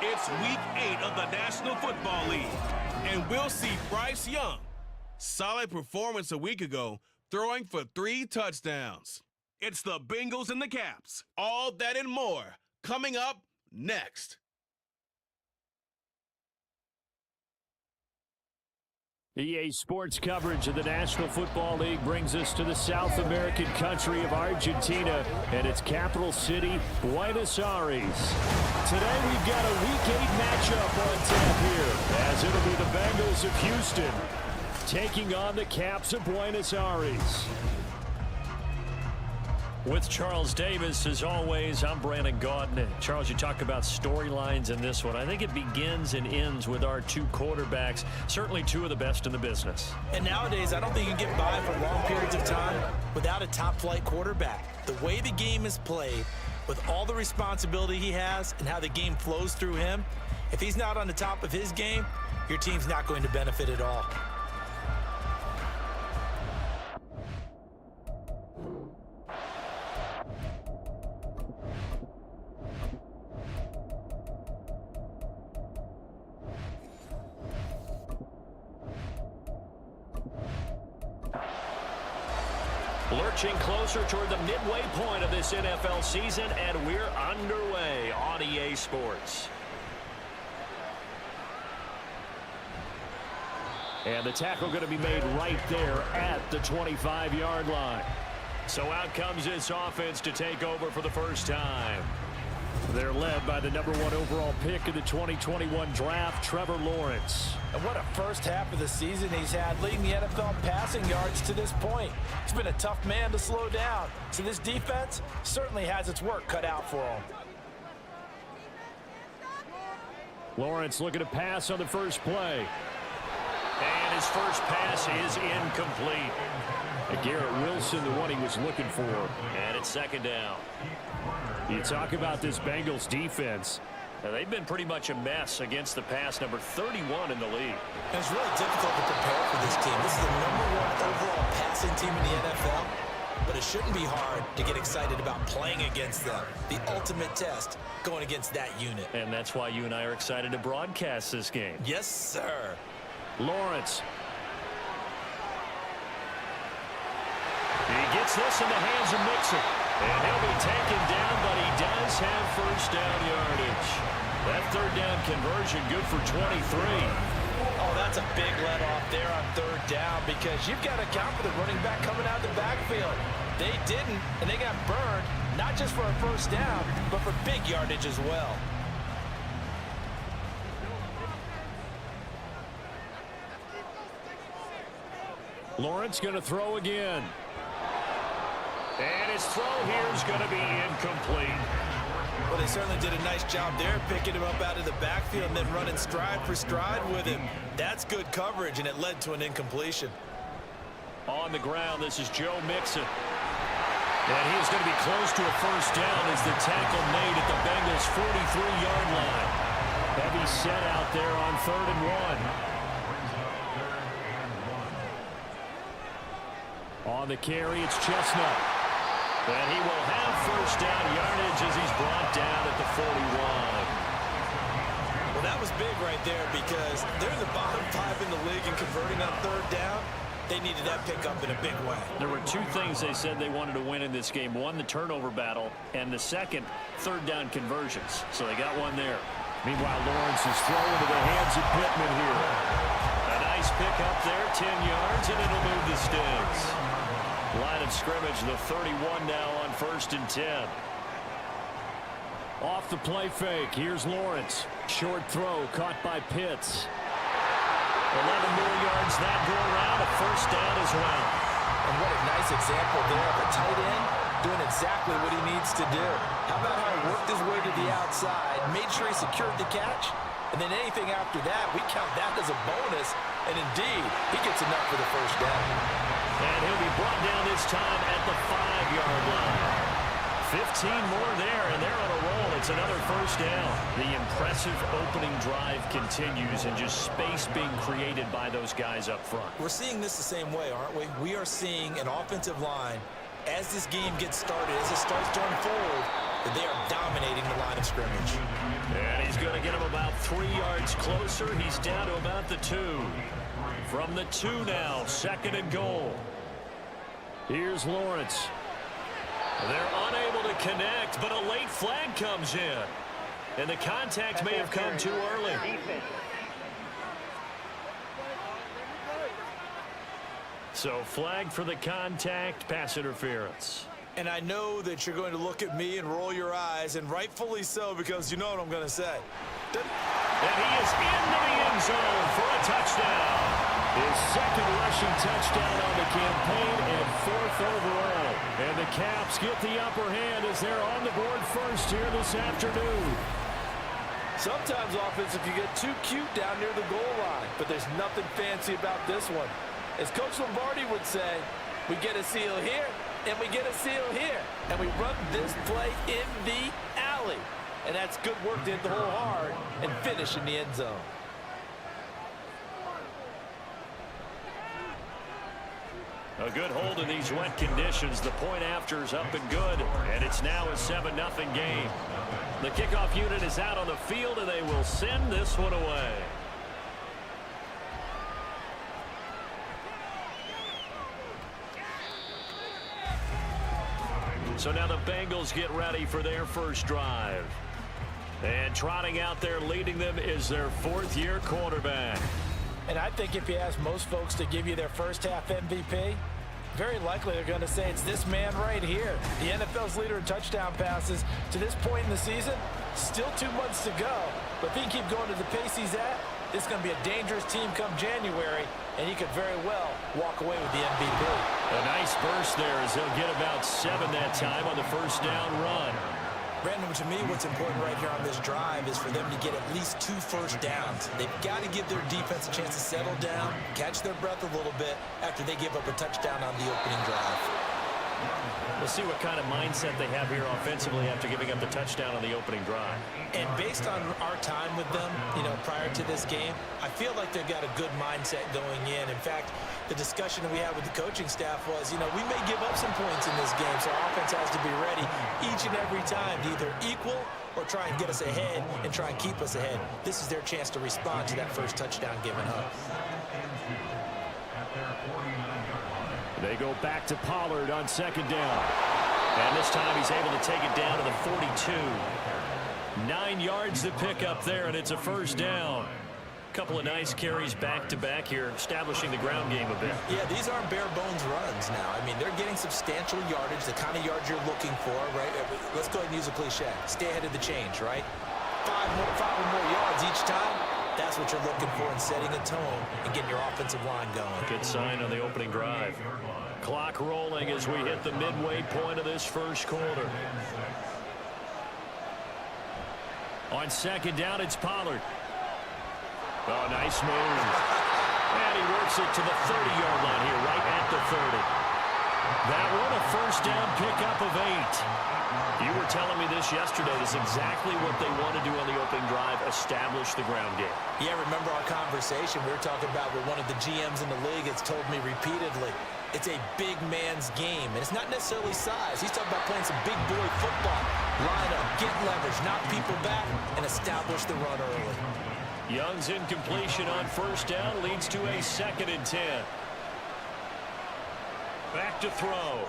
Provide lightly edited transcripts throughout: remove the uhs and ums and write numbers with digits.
It's Week 8 of the National Football League, and we'll see Bryce Young. Solid performance a week ago, throwing for 3 touchdowns. It's the Bengals and the Caps. All that and more coming up next. EA Sports coverage of the National Football League brings us to the South American country of Argentina and its capital city, Buenos Aires. Today we've got a Week 8 matchup on tap here, as it'll be the Bengals of Houston taking on the Caps of Buenos Aires. With Charles Davis, as always, I'm Brandon Gaudin. Charles, you talk about storylines in this one. I think it begins and ends with our 2 quarterbacks, certainly 2 of the best in the business. And nowadays, I don't think you can get by for long periods of time without a top-flight quarterback. The way the game is played, with all the responsibility he has and how the game flows through him, if he's not on the top of his game, your team's not going to benefit at all. Lurching closer toward the midway point of this NFL season, and we're underway on EA Sports. And the tackle going to be made right there at the 25-yard line. So out comes this offense to take over for the first time. They're led by the #1 overall pick in the 2021 draft, Trevor Lawrence. And what a first half of the season he's had, leading the NFL passing yards to this point. He's been a tough man to slow down. So this defense certainly has its work cut out for him. Lawrence looking to pass on the first play. And his first pass is incomplete. Garrett Wilson, the one he was looking for. And it's second down. You talk about this Bengals defense. Now, they've been pretty much a mess against the pass, number 31 in the league. And it's really difficult to prepare for this team. This is the #1 overall passing team in the NFL, but it shouldn't be hard to get excited about playing against them. The ultimate test going against that unit. And that's why you and I are excited to broadcast this game. Yes, sir. Lawrence. He gets this in the hands of Mixon. And he'll be taken down, but he does have first down yardage. That third down conversion good for 23. Oh, that's a big let off there on third down, because you've got to account for the running back coming out of the backfield. They didn't, and they got burned, not just for a first down, but for big yardage as well. Lawrence going to throw again. And his throw here is going to be incomplete. Well, they certainly did a nice job there, picking him up out of the backfield and then running stride for stride with him. That's good coverage, and it led to an incompletion. On the ground, this is Joe Mixon. And he is going to be close to a first down as the tackle made at the Bengals' 43-yard line. Heavy set out there on 3rd and 1. On the carry, it's Chestnut. And he will have first down yardage as he's brought down at the 41. Well, that was big right there, because they're in the bottom 5 in the league in converting on third down. They needed that pickup in a big way. There were 2 things they said they wanted to win in this game. One, the turnover battle, and the second, third down conversions. So they got one there. Meanwhile, Lawrence is throwing to the hands of Pittman here. A nice pick up there, 10 yards, and it'll move the sticks. Line of scrimmage, the 31 now on 1st and 10. Off the play fake, here's Lawrence. Short throw caught by Pitts. 11 more yards that go around, a first down as well. And what a nice example there of a tight end doing exactly what he needs to do. How about how he worked his way to the outside, made sure he secured the catch, and then anything after that, we count that as a bonus. And indeed, he gets enough for the first down. And he'll be brought down this time at the 5-yard line. 15 more there, and they're on a roll. It's another first down. The impressive opening drive continues, and just space being created by those guys up front. We're seeing this the same way, aren't we? We are seeing an offensive line, as this game gets started, as it starts to unfold, that they are dominating the line of scrimmage. And he's going to get him about 3 yards closer. He's down to about the 2. From the 2 now, 2nd and goal. Here's Lawrence. They're unable to connect, but a late flag comes in. And the contact may have come too early. So flag for the contact, pass interference. And I know that you're going to look at me and roll your eyes, and rightfully so, because you know what I'm going to say. And he is into the end zone for a touchdown. His 2nd rushing touchdown on the campaign and 4th overall. And the Caps get the upper hand as they're on the board first here this afternoon. Sometimes offense, if you get too cute down near the goal line, but there's nothing fancy about this one. As Coach Lombardi would say, we get a seal here, and we get a seal here. And we run this play in the alley. And that's good work to hit the hole hard and finish in the end zone. A good hold in these wet conditions. The point after is up and good, and it's now a 7-0 game. The kickoff unit is out on the field, and they will send this one away. So now the Bengals get ready for their first drive. And trotting out there leading them is their 4th-year quarterback. And I think if you ask most folks to give you their first half MVP, very likely they're going to say it's this man right here. The NFL's leader in touchdown passes to this point in the season. Still 2 months to go. But if he can keep going to the pace he's at, this is going to be a dangerous team come January, and he could very well walk away with the MVP. A nice burst there as they'll get about 7 that time on the first down run. Brandon, to me, what's important right here on this drive is for them to get at least 2 first downs. They've got to give their defense a chance to settle down, catch their breath a little bit after they give up a touchdown on the opening drive. We'll see what kind of mindset they have here offensively after giving up the touchdown on the opening drive. And based on our time with them, prior to this game, I feel like they've got a good mindset going in. In fact, the discussion that we had with the coaching staff was, we may give up some points in this game, so our offense has to be ready each and every time to either equal or try and get us ahead and try and keep us ahead. This is their chance to respond to that first touchdown given up. They go back to Pollard on 2nd down. And this time he's able to take it down to the 42. 9 yards to pick up there, and it's a first down. Couple of nice carries back-to-back here, establishing the ground game a bit. Yeah, these aren't bare-bones runs now. I mean, they're getting substantial yardage, the kind of yards you're looking for, right? Let's go ahead and use a cliche. Stay ahead of the change, right? 5 or more yards each time. That's what you're looking for in setting a tone and getting your offensive line going. Good sign on the opening drive. Clock rolling as we hit the midway point of this first quarter. On 2nd down, it's Pollard. Oh, nice move. And he works it to the 30-yard line here, right at the 30. That one, a first down pickup of 8. You were telling me this yesterday. This is exactly what they want to do on the opening drive, establish the ground game. Yeah, remember our conversation. We were talking about what one of the GMs in the league has told me repeatedly. It's a big man's game, and it's not necessarily size. He's talking about playing some big boy football. Line up, get leverage, knock people back, and establish the run early. Young's incompletion on first down leads to a 2nd and 10. Back to throw.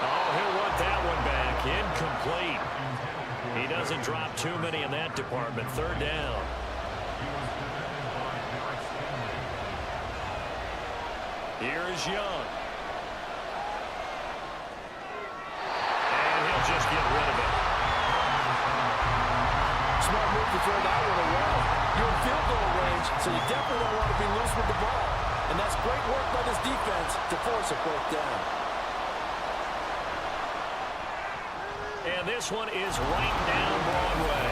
Oh, he'll want that one back. Incomplete. He doesn't drop too many in that department. 3rd down. Here is Young. And he'll just get rid of it. Smart move to throw that one away. You're in field goal range, so you definitely don't want to be loose with the ball. And that's great work by this defense to force a 4th down. And this one is right down Broadway.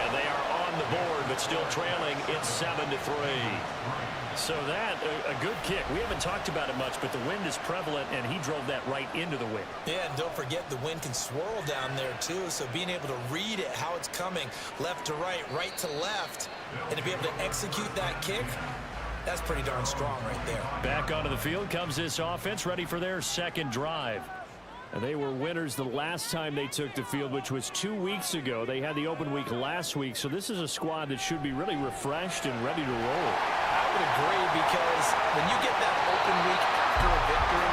And they are on the board, but still trailing. It's 7-3. So that, a good kick. We haven't talked about it much, but the wind is prevalent, and he drove that right into the wind. Yeah, and don't forget the wind can swirl down there, too. So being able to read it, how it's coming, left to right to left, and to be able to execute that kick, that's pretty darn strong right there. Back onto the field comes this offense, ready for their 2nd drive. And they were winners the last time they took the field, which was 2 weeks ago. They had the open week last week, so this is a squad that should be really refreshed and ready to roll. I would agree, because when you get that open week after a victory,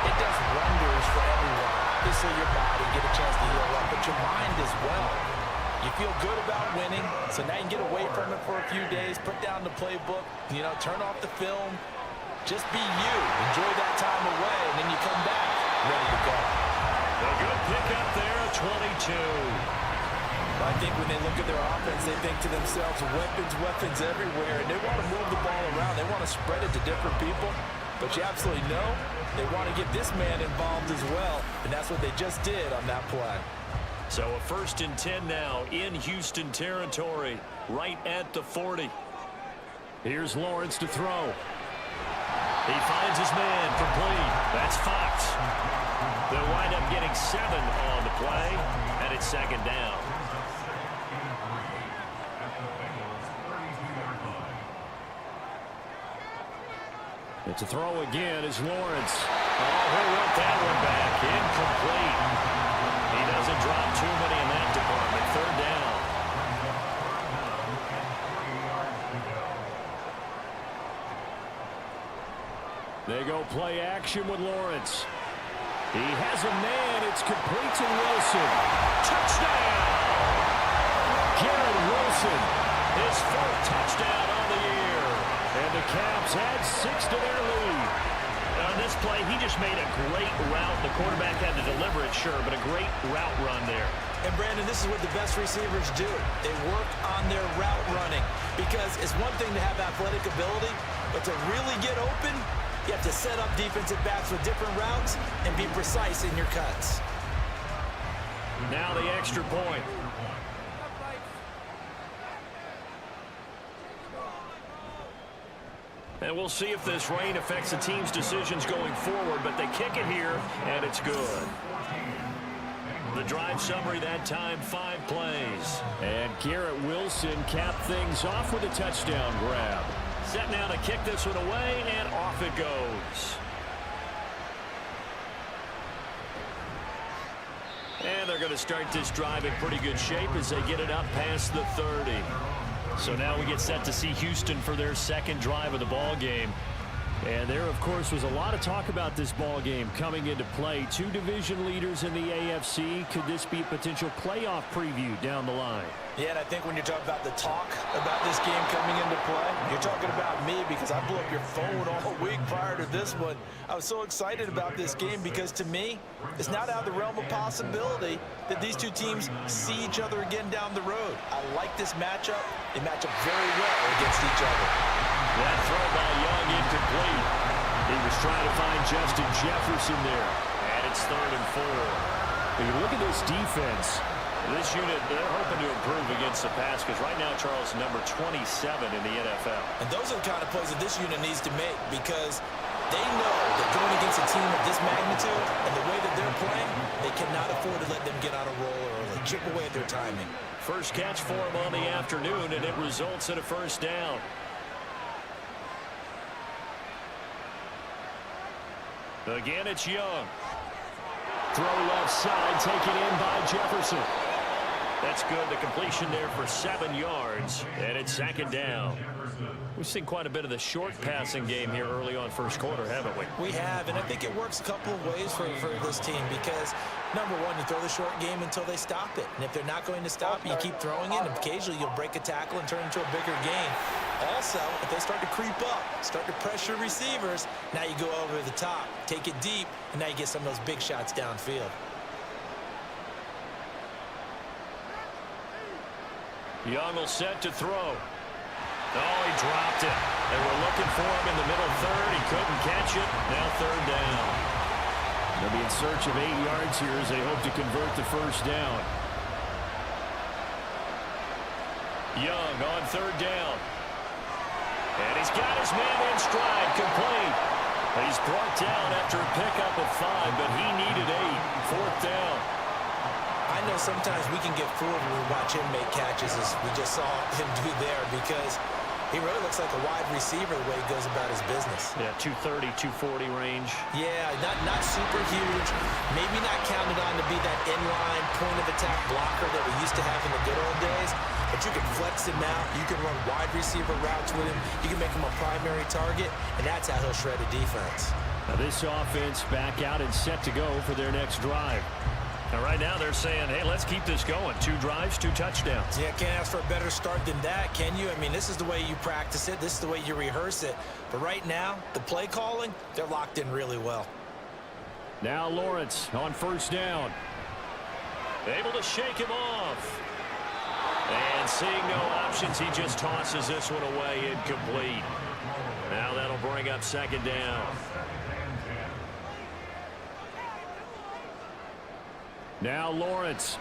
it does wonders for everyone. Obviously, your body, get a chance to heal up, but your mind as well. You feel good about winning, so now you can get away from it for a few days, put down the playbook, turn off the film, just be you. Enjoy that time away, and then you come back ready to go. A good pickup there, 22. I think when they look at their offense, they think to themselves, weapons everywhere, and they want to move the ball around. They want to spread it to different people, but you absolutely know they want to get this man involved as well, and that's what they just did on that play. So a 1st and 10 now in Houston territory, right at the 40. Here's Lawrence to throw. He finds his man complete. That's Fox. They'll wind up getting 7 on the play, and it's 2nd down. It's a throw again as Lawrence. Oh, he went that one back. Incomplete. He doesn't drop too many in that department. 3rd down. They go play action with Lawrence. He has a man. It's complete to Wilson. Touchdown! Garrett Wilson, his 4th touchdown on the year. And the Caps add 6 to their lead. On this play, he just made a great route. The quarterback had to deliver it, sure, but a great route run there. And, Brandon, this is what the best receivers do. They work on their route running, because it's one thing to have athletic ability, but to really get open, you have to set up defensive backs with different routes and be precise in your cuts. Now the extra point. And we'll see if this rain affects the team's decisions going forward, but they kick it here, and it's good. The drive summary that time, 5 plays. And Garrett Wilson capped things off with a touchdown grab. Set now to kick this one away, and off it goes. And they're going to start this drive in pretty good shape as they get it up past the 30. So now we get set to see Houston for their 2nd drive of the ball game. And there, of course, was a lot of talk about this ball game coming into play. 2 division leaders in the AFC. Could this be a potential playoff preview down the line? Yeah, and I think when you're talking about the talk about this game coming into play, you're talking about me, because I blew up your phone all week prior to this one. I was so excited about this game because, to me, it's not out of the realm of possibility that these 2 teams see each other again down the road. I like this matchup. They match up very well against each other. That throw by Young incomplete. He was trying to find Justin Jefferson there. And it's 3rd and 4. When you look at this defense, this unit, they're hoping to improve against the pass, because right now Charles is number 27 in the NFL. And those are the kind of plays that this unit needs to make, because they know that going against a team of this magnitude and the way that they're playing, they cannot afford to let them get on a roll early, chip away at their timing. First catch for him on the afternoon, and it results in a 1st down. Again, it's Young. Throw left side, taken in by Jefferson. That's good. The completion there for 7 yards, and it's 2nd down. We've seen quite a bit of the short passing game here early on 1st quarter, haven't we? We have, and I think it works a couple of ways for this team, because, number one, you throw the short game until they stop it. And if they're not going to stop it, you keep throwing it, and occasionally you'll break a tackle and turn it into a bigger game. Also, if they start to creep up, start to pressure receivers, now you go over the top, take it deep, and now you get some of those big shots downfield. Young will set to throw. Oh, he dropped it. They were looking for him in the middle 3rd. He couldn't catch it. Now 3rd down. They'll be in search of 8 yards here as they hope to convert the 1st down. Young on 3rd down. And he's got his man in stride, complete. He's brought down after a pickup of 5, but he needed 8. 4th down. I know sometimes we can get fooled when we watch him make catches, as we just saw him do there, because He really looks like a wide receiver the way he goes about his business. Yeah, 230, 240 range. Yeah, not super huge. Maybe not counted on to be that inline point-of-attack blocker that we used to have in the good old days. But you can flex him out. You can run wide receiver routes with him. You can make him a primary target, and that's how he'll shred a defense. Now this offense back out and set to go for their next drive. Now right now they're saying, hey, let's keep this going. 2 drives, 2 touchdowns. Yeah, can't ask for a better start than that, can you? I mean, this is the way you practice it. This is the way you rehearse it. But right now, the play calling, they're locked in really well. Now Lawrence on first down. Able to shake him off. And seeing no options, he just tosses this one away, incomplete. Now that'll bring up second down. Now Lawrence.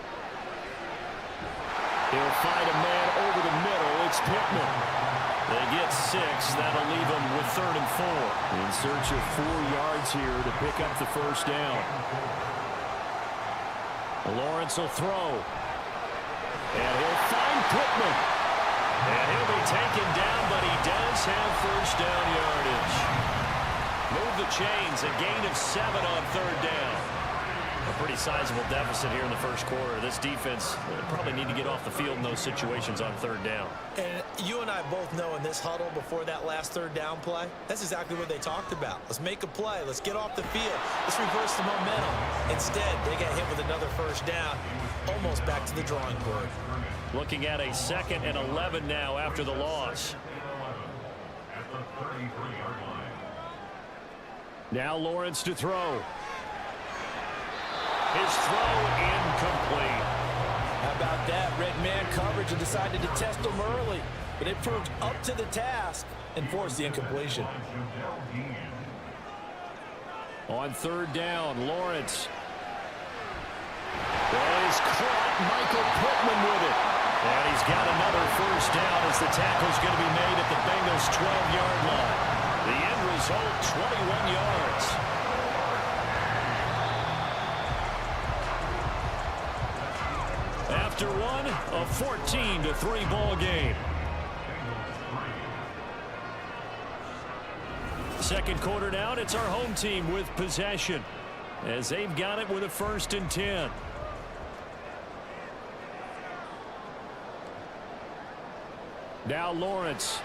He'll find a man over the middle. It's Pittman. They get 6. That'll leave them with 3rd and 4. In search of 4 yards here to pick up the first down. Lawrence will throw. And he'll find Pittman. And he'll be taken down, but he does have first down yardage. Move the chains. A gain of 7 on 3rd down. A pretty sizable deficit here in the first quarter. This defense probably need to get off the field in those situations on 3rd down. And you and I both know in this huddle before that last 3rd down play, that's exactly what they talked about. Let's make a play. Let's get off the field. Let's reverse the momentum. Instead, they got hit with another first down, almost back to the drawing board. Looking at a 2nd and 11 now after the loss. Now Lawrence to throw. His throw incomplete. How about that? Red man coverage and decided to test him early. But it proved up to the task and forced the incompletion. On 3rd down, Lawrence. That is caught. Michael Pittman with it. And he's got another first down as the tackle's going to be made at the Bengals' 12-yard line. The end result, 21 yards. After one, a 14-3 ball game. Second quarter down, it's our home team with possession as they've got it with a 1st and 10. Now Lawrence.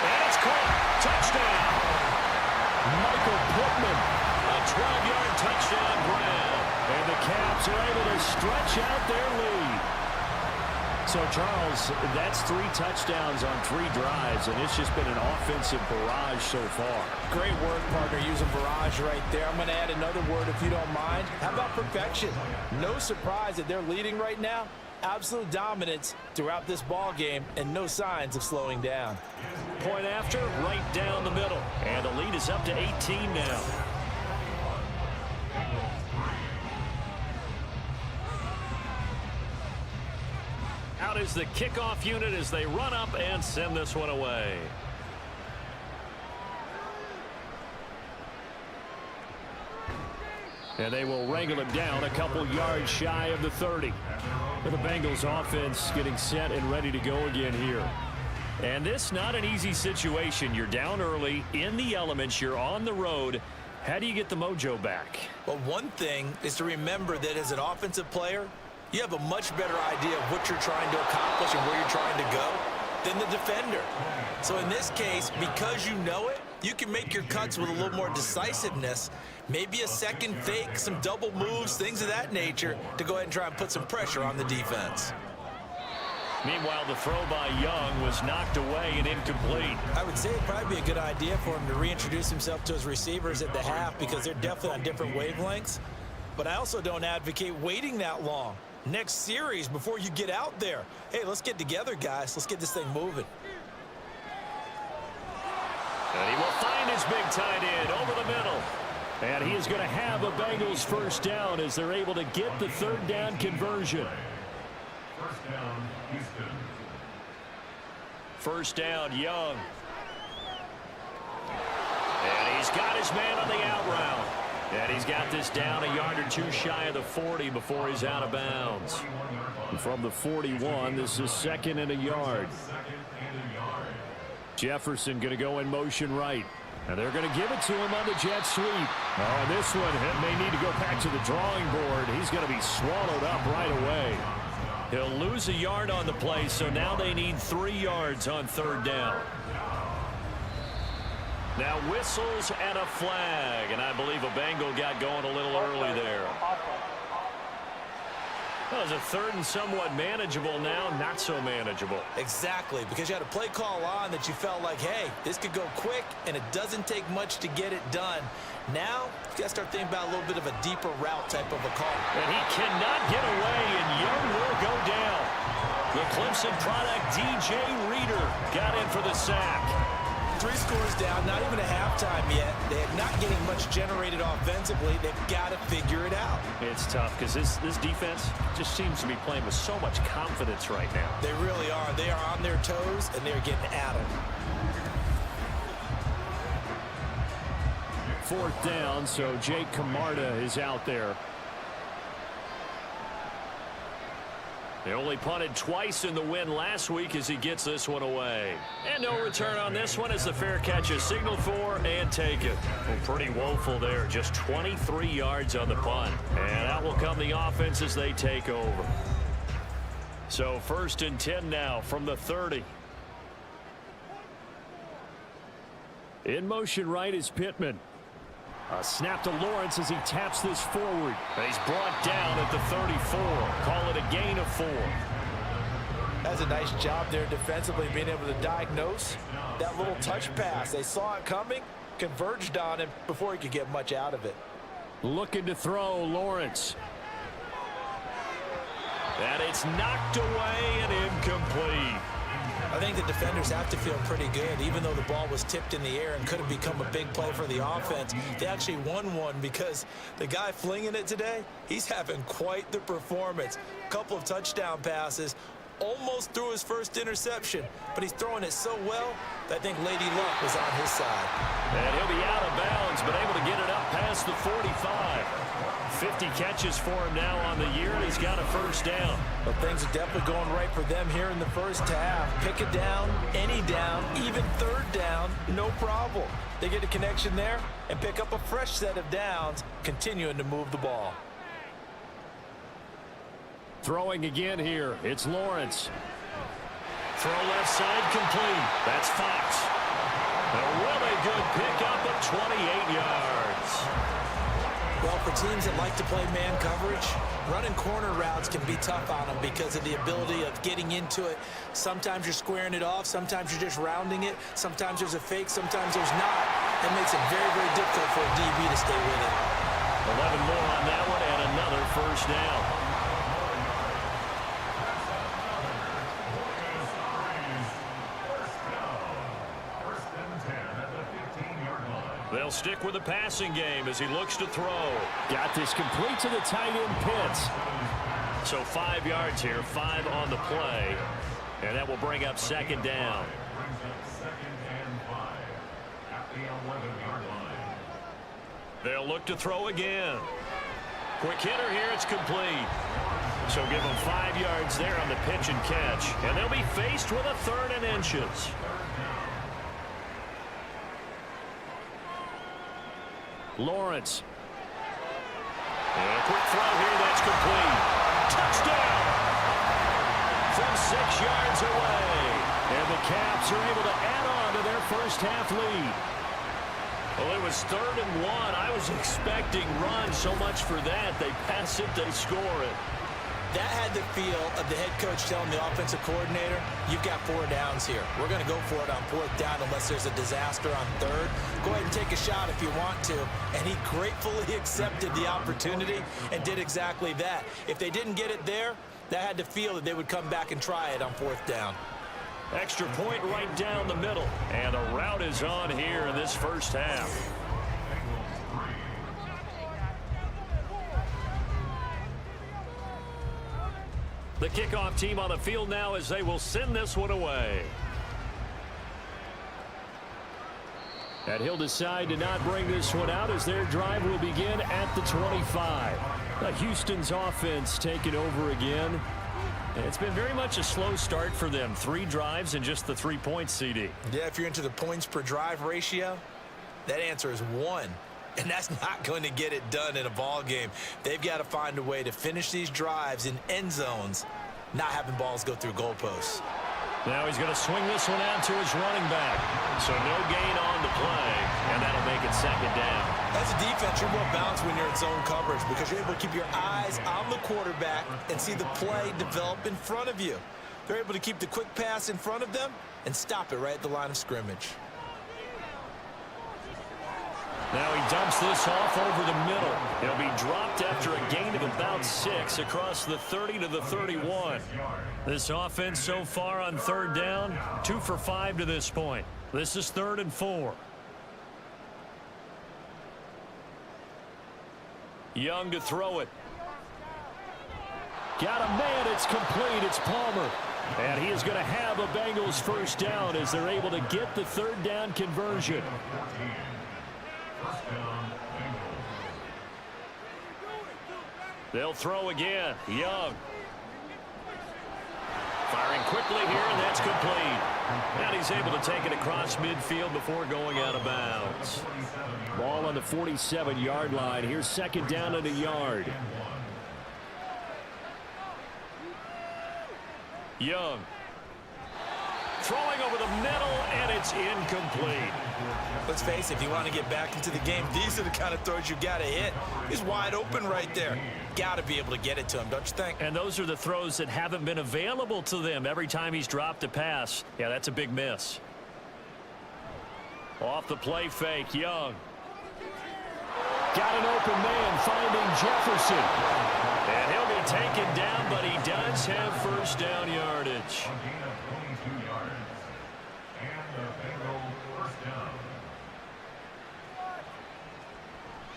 And it's caught. Touchdown. Michael Pittman. A 12-yard touchdown grab. And the Caps are able to stretch out their lead. So, Charles, that's 3 touchdowns on 3 drives, and it's just been an offensive barrage so far. Great work, partner, using barrage right there. I'm going to add another word if you don't mind. How about perfection? No surprise that they're leading right now. Absolute dominance throughout this ball game and no signs of slowing down. Point after, right down the middle. And the lead is up to 18 now. Out is the kickoff unit as they run up and send this one away. And they will wrangle him down a couple yards shy of the 30. For the Bengals offense getting set and ready to go again here. And this not an easy situation. You're down early, in the elements, you're on the road. How do you get the mojo back? Well, one thing is to remember that as an offensive player, you have a much better idea of what you're trying to accomplish and where you're trying to go than the defender. So in this case, because you know it, you can make your cuts with a little more decisiveness, maybe a second fake, some double moves, things of that nature, to go ahead and try and put some pressure on the defense. Meanwhile, the throw by Young was knocked away and incomplete. I would say it'd probably be a good idea for him to reintroduce himself to his receivers at the half because they're definitely on different wavelengths. But I also don't advocate waiting that long. Next series before you get out there. Hey, let's get together, guys. Let's get this thing moving. And he will find his big tight end over the middle. And he is going to have a Bengals first down as they're able to get the 3rd down conversion. First down, Houston. First down, Young. And he's got his man on the out route. And he's got this down a yard or two shy of the 40 before he's out of bounds. And from the 41, this is second and a yard. Jefferson going to go in motion right. And they're going to give it to him on the jet sweep. Oh, and this one may need to go back to the drawing board. He's going to be swallowed up right away. He'll lose a yard on the play, so now they need 3 yards on third down. Now whistles and a flag, and I believe a Bengal got going a little early there. Well, it's a third and somewhat manageable now, not so manageable. Exactly, because you had a play call on that you felt like, hey, this could go quick, and it doesn't take much to get it done. Now, you got to start thinking about a little bit of a deeper route type of a call. And he cannot get away, and Young will go down. The Clemson product, DJ Reader, got in for the sack. 3 scores down, not even a halftime yet. They're not getting much generated offensively. They've got to figure it out. It's tough because this defense just seems to be playing with so much confidence right now. They really are. They are on their toes, and they're getting at them. 4th down, so Jake Camarda is out there. They only punted twice in the win last week as he gets this one away. And no return on this one as the fair catch is signaled for and taken. Well, pretty woeful there. Just 23 yards on the punt. And out will come the offense as they take over. So 1st and 10 now from the 30. In motion right is Pittman. A snap to Lawrence as he taps this forward. He's brought down at the 34. Call it a gain of 4. That's a nice job there defensively, being able to diagnose that little touch pass. They saw it coming, converged on him before he could get much out of it. Looking to throw, Lawrence. And it's knocked away and incomplete. I think the defenders have to feel pretty good. Even though the ball was tipped in the air and could have become a big play for the offense, they actually won one because the guy flinging it today, he's having quite the performance. A couple of touchdown passes, almost threw his first interception, but he's throwing it so well that I think Lady Luck was on his side. And he'll be out of bounds, but able to get it up past the 45. 50 catches for him now on the year, and he's got a first down. Well, things are definitely going right for them here in the first half. Pick a down, any down, even third down, no problem. They get a connection there and pick up a fresh set of downs, continuing to move the ball. Throwing again here, it's Lawrence. Throw left side complete. That's Fox. A really good pickup of 28 yards. Well, for teams that like to play man coverage, running corner routes can be tough on them because of the ability of getting into it. Sometimes you're squaring it off. Sometimes you're just rounding it. Sometimes there's a fake. Sometimes there's not. That makes it very, very difficult for a DB to stay with it. 11 more on that one and another first down. They'll stick with the passing game as he looks to throw. Got this complete to the tight end Pitts. So 5 yards here, 5 on the play. And that will bring up second down. They'll look to throw again. Quick hitter here, it's complete. So give them 5 yards there on the pitch and catch. And they'll be faced with a 3rd and inches. Lawrence. And a quick throw here, that's complete. Touchdown! From 6 yards away. And the Caps are able to add on to their first half lead. Well, it was 3rd and 1. I was expecting run, so much for that. They pass it, they score it. That had the feel of the head coach telling the offensive coordinator, you've got 4 downs here. We're going to go for it on 4th down unless there's a disaster on 3rd. Go ahead and take a shot if you want to. And he gratefully accepted the opportunity and did exactly that. If they didn't get it there, that had to feel that they would come back and try it on 4th down. Extra point right down the middle. And the route is on here in this first half. The kickoff team on the field now as they will send this one away. And he'll decide to not bring this one out as their drive will begin at the 25. Houston's offense taking over again. It's been very much a slow start for them. 3 drives and just the 3 points, CD. Yeah, if you're into the points per drive ratio, that answer is 1. And that's not going to get it done in a ball game. They've got to find a way to finish these drives in end zones, not having balls go through goalposts. Now he's going to swing this one out to his running back. So no gain on the play, and that'll make it 2nd down. As a defense, you're more balanced when you're in zone coverage because you're able to keep your eyes on the quarterback and see the play develop in front of you. They're able to keep the quick pass in front of them and stop it right at the line of scrimmage. Now he dumps this off over the middle. He'll be dropped after a gain of about 6 across the 30 to the 31. This offense so far on 3rd down, 2 for 5 to this point. This is 3rd and 4. Young to throw it. Got a man, it's complete, it's Palmer. And he is going to have a Bengals 1st down as they're able to get the 3rd down conversion. They'll throw again. Young. Firing quickly here, and that's complete. And he's able to take it across midfield before going out of bounds. Ball on the 47-yard line. Here's 2nd down and a yard. Young. Throwing over the middle, and it's incomplete. Let's face it, if you want to get back into the game, these are the kind of throws you got to hit. He's wide open right there. Got to be able to get it to him, don't you think? And those are the throws that haven't been available to them every time he's dropped a pass. Yeah, that's a big miss. Off the play fake, Young. Got an open man finding Jefferson. And he'll be taken down, but he does have 1st down yardage.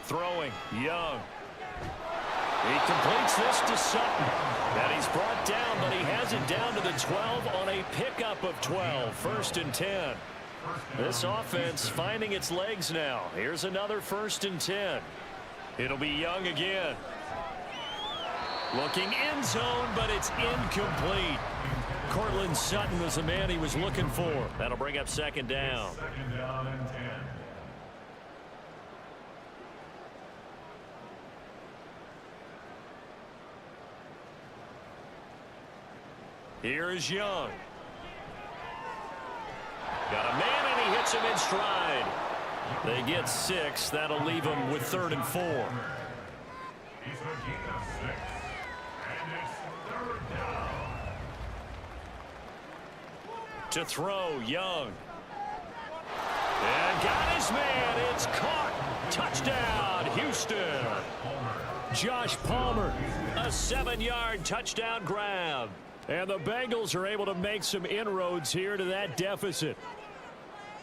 Throwing, Young. He completes this to Sutton. And he's brought down, but he has it down to the 12 on a pickup of 12. 1st and 10. This offense finding its legs now. Here's another 1st and 10. It'll be Young again. Looking end zone, but it's incomplete. Cortland Sutton was the man he was looking for. That'll bring up 2nd down. 2nd down and 10. Here is Young. Got a man, and he hits him in stride. They get 6. That'll leave them with 3rd and 4. He's a gain of 6. And it's 3rd down. To throw, Young. And got his man. It's caught. Touchdown, Houston. Josh Palmer, a 7-yard touchdown grab. And the Bengals are able to make some inroads here to that deficit.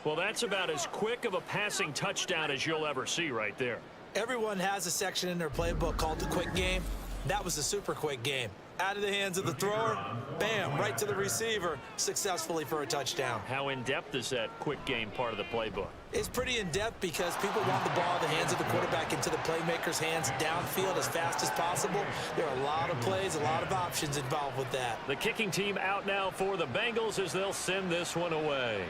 Well, that's about as quick of a passing touchdown as you'll ever see right there. Everyone has a section in their playbook called the quick game. That was a super quick game. Out of the hands of the thrower, bam, right to the receiver, successfully for a touchdown. How in-depth is that quick game part of the playbook? It's pretty in-depth because people want the ball in the hands of the quarterback into the playmaker's hands downfield as fast as possible. There are a lot of plays, a lot of options involved with that. The kicking team out now for the Bengals as they'll send this one away.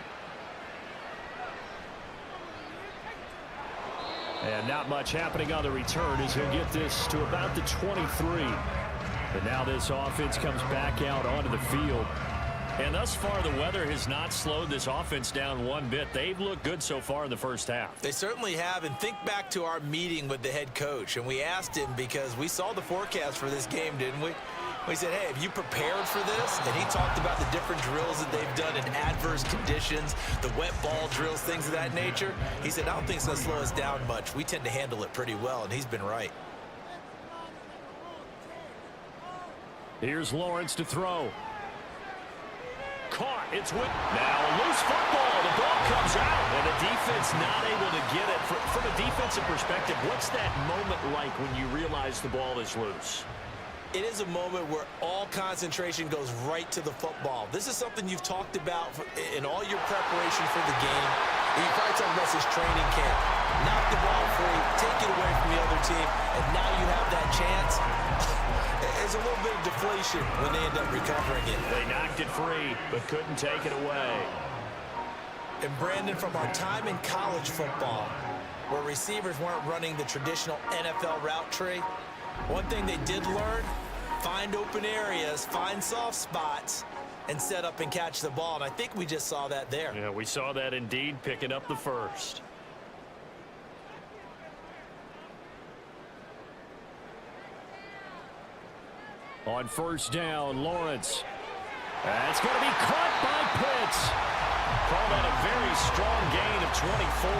And not much happening on the return as he'll get this to about the 23. And now this offense comes back out onto the field. And thus far, the weather has not slowed this offense down one bit. They've looked good so far in the 1st half. They certainly have. And think back to our meeting with the head coach. And we asked him because we saw the forecast for this game, didn't we? We said, hey, have you prepared for this? And he talked about the different drills that they've done in adverse conditions, the wet ball drills, things of that nature. He said, I don't think it's going to slow us down much. We tend to handle it pretty well, and he's been right. Here's Lawrence to throw. Caught. It's with now a loose football. The ball comes out, and the defense not able to get it. From a defensive perspective, what's that moment like when you realize the ball is loose? It is a moment where all concentration goes right to the football. This is something you've talked about in all your preparation for the game. He probably talking about his training camp. Knock the ball free, take it away from the other team, and now you have that chance. There's a little bit of deflation when they end up recovering it. They knocked it free, but couldn't take it away. And Brandon, from our time in college football, where receivers weren't running the traditional NFL route tree, one thing they did learn, find open areas, find soft spots, and set up and catch the ball. And I think we just saw that there. Yeah, we saw that indeed, picking up the first. On first down, Lawrence. That's going to be caught by Pitts. Call that a very strong gain of 24.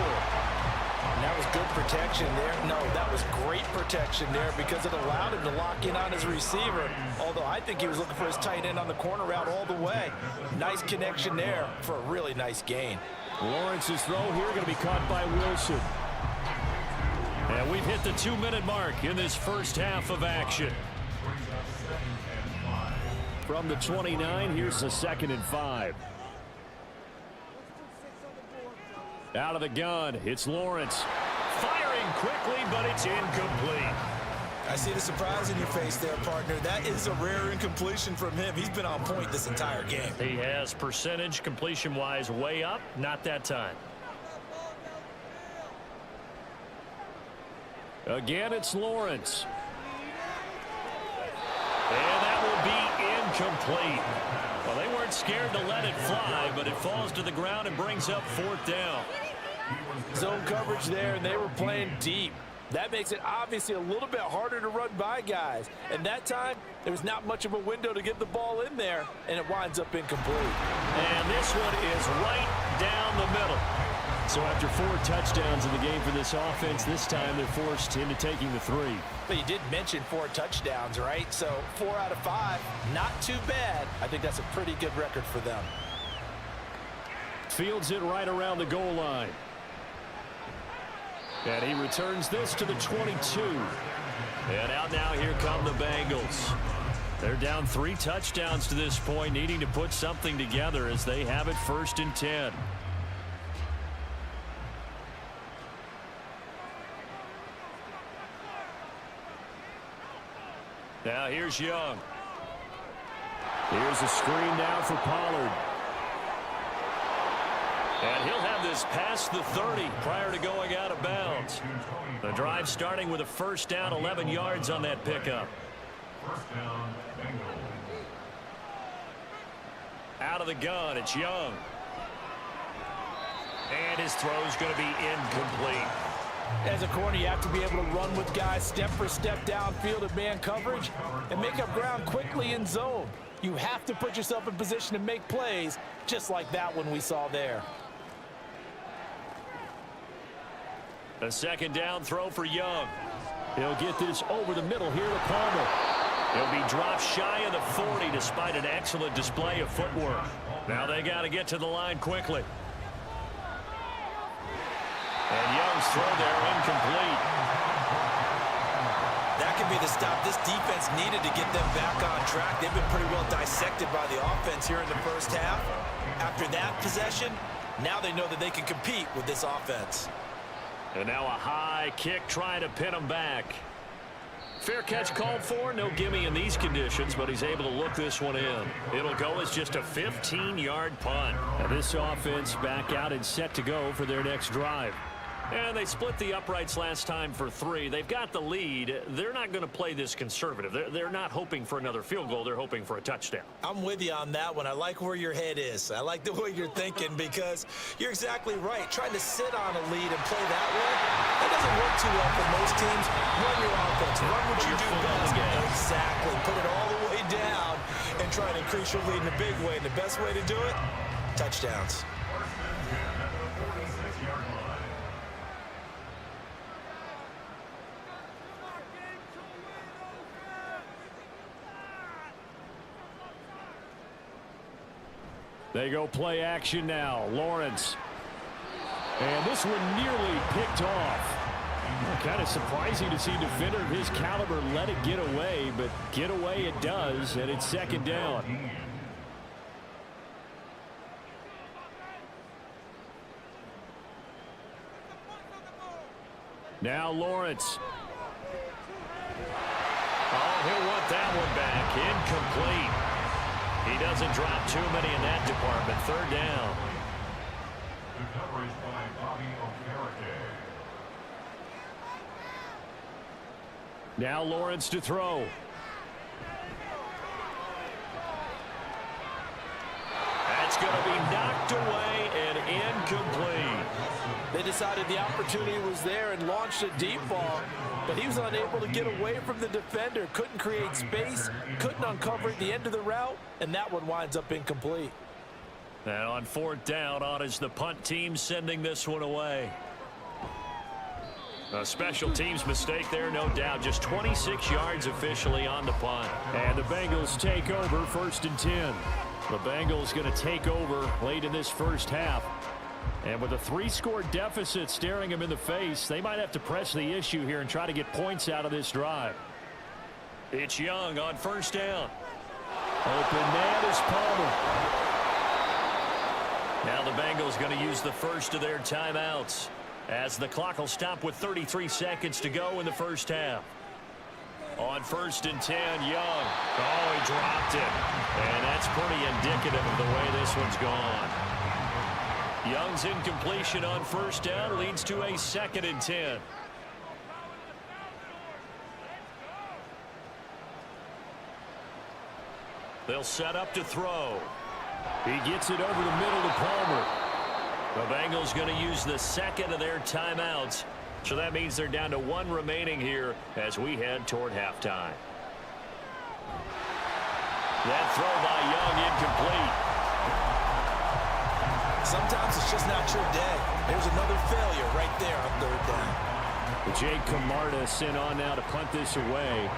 And that was good protection there. No, that was great protection there because it allowed him to lock in on his receiver. Although I think he was looking for his tight end on the corner route all the way. Nice connection there for a really nice gain. Lawrence's throw here going to be caught by Wilson. And we've hit the 2-minute mark in this first half of action. From the 29, here's the 2nd and 5. Out of the gun, it's Lawrence. Firing quickly, but it's incomplete. I see the surprise in your face there, partner. That is a rare incompletion from him. He's been on point this entire game. He has percentage completion-wise way up, not that time. Again, it's Lawrence. And that will be incomplete. Well, they weren't scared to let it fly, but it falls to the ground and brings up 4th down. Zone coverage there, and they were playing deep. That makes it obviously a little bit harder to run by guys. And that time, there was not much of a window to get the ball in there, and it winds up incomplete. And this one is right down the middle. So after 4 touchdowns in the game for this offense, this time they're forced into taking the 3. But you did mention 4 touchdowns, right? So 4 out of 5, not too bad. I think that's a pretty good record for them. Fields it right around the goal line. And he returns this to the 22. And out now, here come the Bengals. They're down 3 touchdowns to this point, needing to put something together as they have it 1st and 10. Now here's Young. Here's a screen now for Pollard. And he'll have this past the 30 prior to going out of bounds. The drive starting with a 1st down, 11 yards on that pickup. Out of the gun, it's Young. And his throw's going to be incomplete. As a corner, you have to be able to run with guys step for step downfield at man coverage and make up ground quickly in zone. You have to put yourself in position to make plays, just like that one we saw there. A 2nd down throw for Young. He'll get this over the middle here to Palmer. He'll be dropped shy of the 40 despite an excellent display of footwork. Now they got to get to the line quickly. And Young's throw there incomplete. That could be the stop this defense needed to get them back on track. They've been pretty well dissected by the offense here in the first half. After that possession, now they know that they can compete with this offense. And now a high kick trying to pin him back. Fair catch called for, no gimme in these conditions, but he's able to look this one in. It'll go as just a 15-yard punt. Now this offense back out and set to go for their next drive. And they split the uprights last time for 3. They've got the lead. They're not going to play this conservative. They're not hoping for another field goal. They're hoping for a touchdown. I'm with you on that one. I like where your head is. I like the way you're thinking because you're exactly right. Trying to sit on a lead and play that way, that doesn't work too well for most teams. Run your offense. Run what you do best. Exactly. Put it all the way down and try to increase your lead in a big way. And the best way to do it, touchdowns. They go play action now. Lawrence. And this one nearly picked off. Kind of surprising to see a defender of his caliber let it get away, but get away it does, and it's 2nd down. Now Lawrence. Oh, he'll want that one back. Incomplete. He doesn't drop too many in that department. Third down. The coverage by Bobby Okereke. Now Lawrence to throw. That's going to be knocked away and incomplete. They decided the opportunity was there and launched a deep ball, but he was unable to get away from the defender. Couldn't create space, couldn't uncover the end of the route, and that one winds up incomplete. And on fourth down, on is the punt team sending this one away. A special teams mistake there, no doubt. Just 26 yards officially on the punt. And the Bengals take over 1st and 10. The Bengals going to take over late in this first half. And with a 3-score deficit staring them in the face, they might have to press the issue here and try to get points out of this drive. It's Young on 1st down. Open man is Palmer. Now the Bengals going to use the first of their timeouts, as the clock will stop with 33 seconds to go in the first half. On 1st and 10, Young. Oh, he dropped it. And that's pretty indicative of the way this one's gone. Young's incompletion on 1st down leads to a 2nd and 10. They'll set up to throw. He gets it over the middle to Palmer. The Bengals going to use the 2nd of their timeouts. So that means they're down to 1 remaining here as we head toward halftime. That throw by Young incomplete. Sometimes it's just not your day. There's another failure right there on 3rd down. Jake Camarda sent on now to punt this away.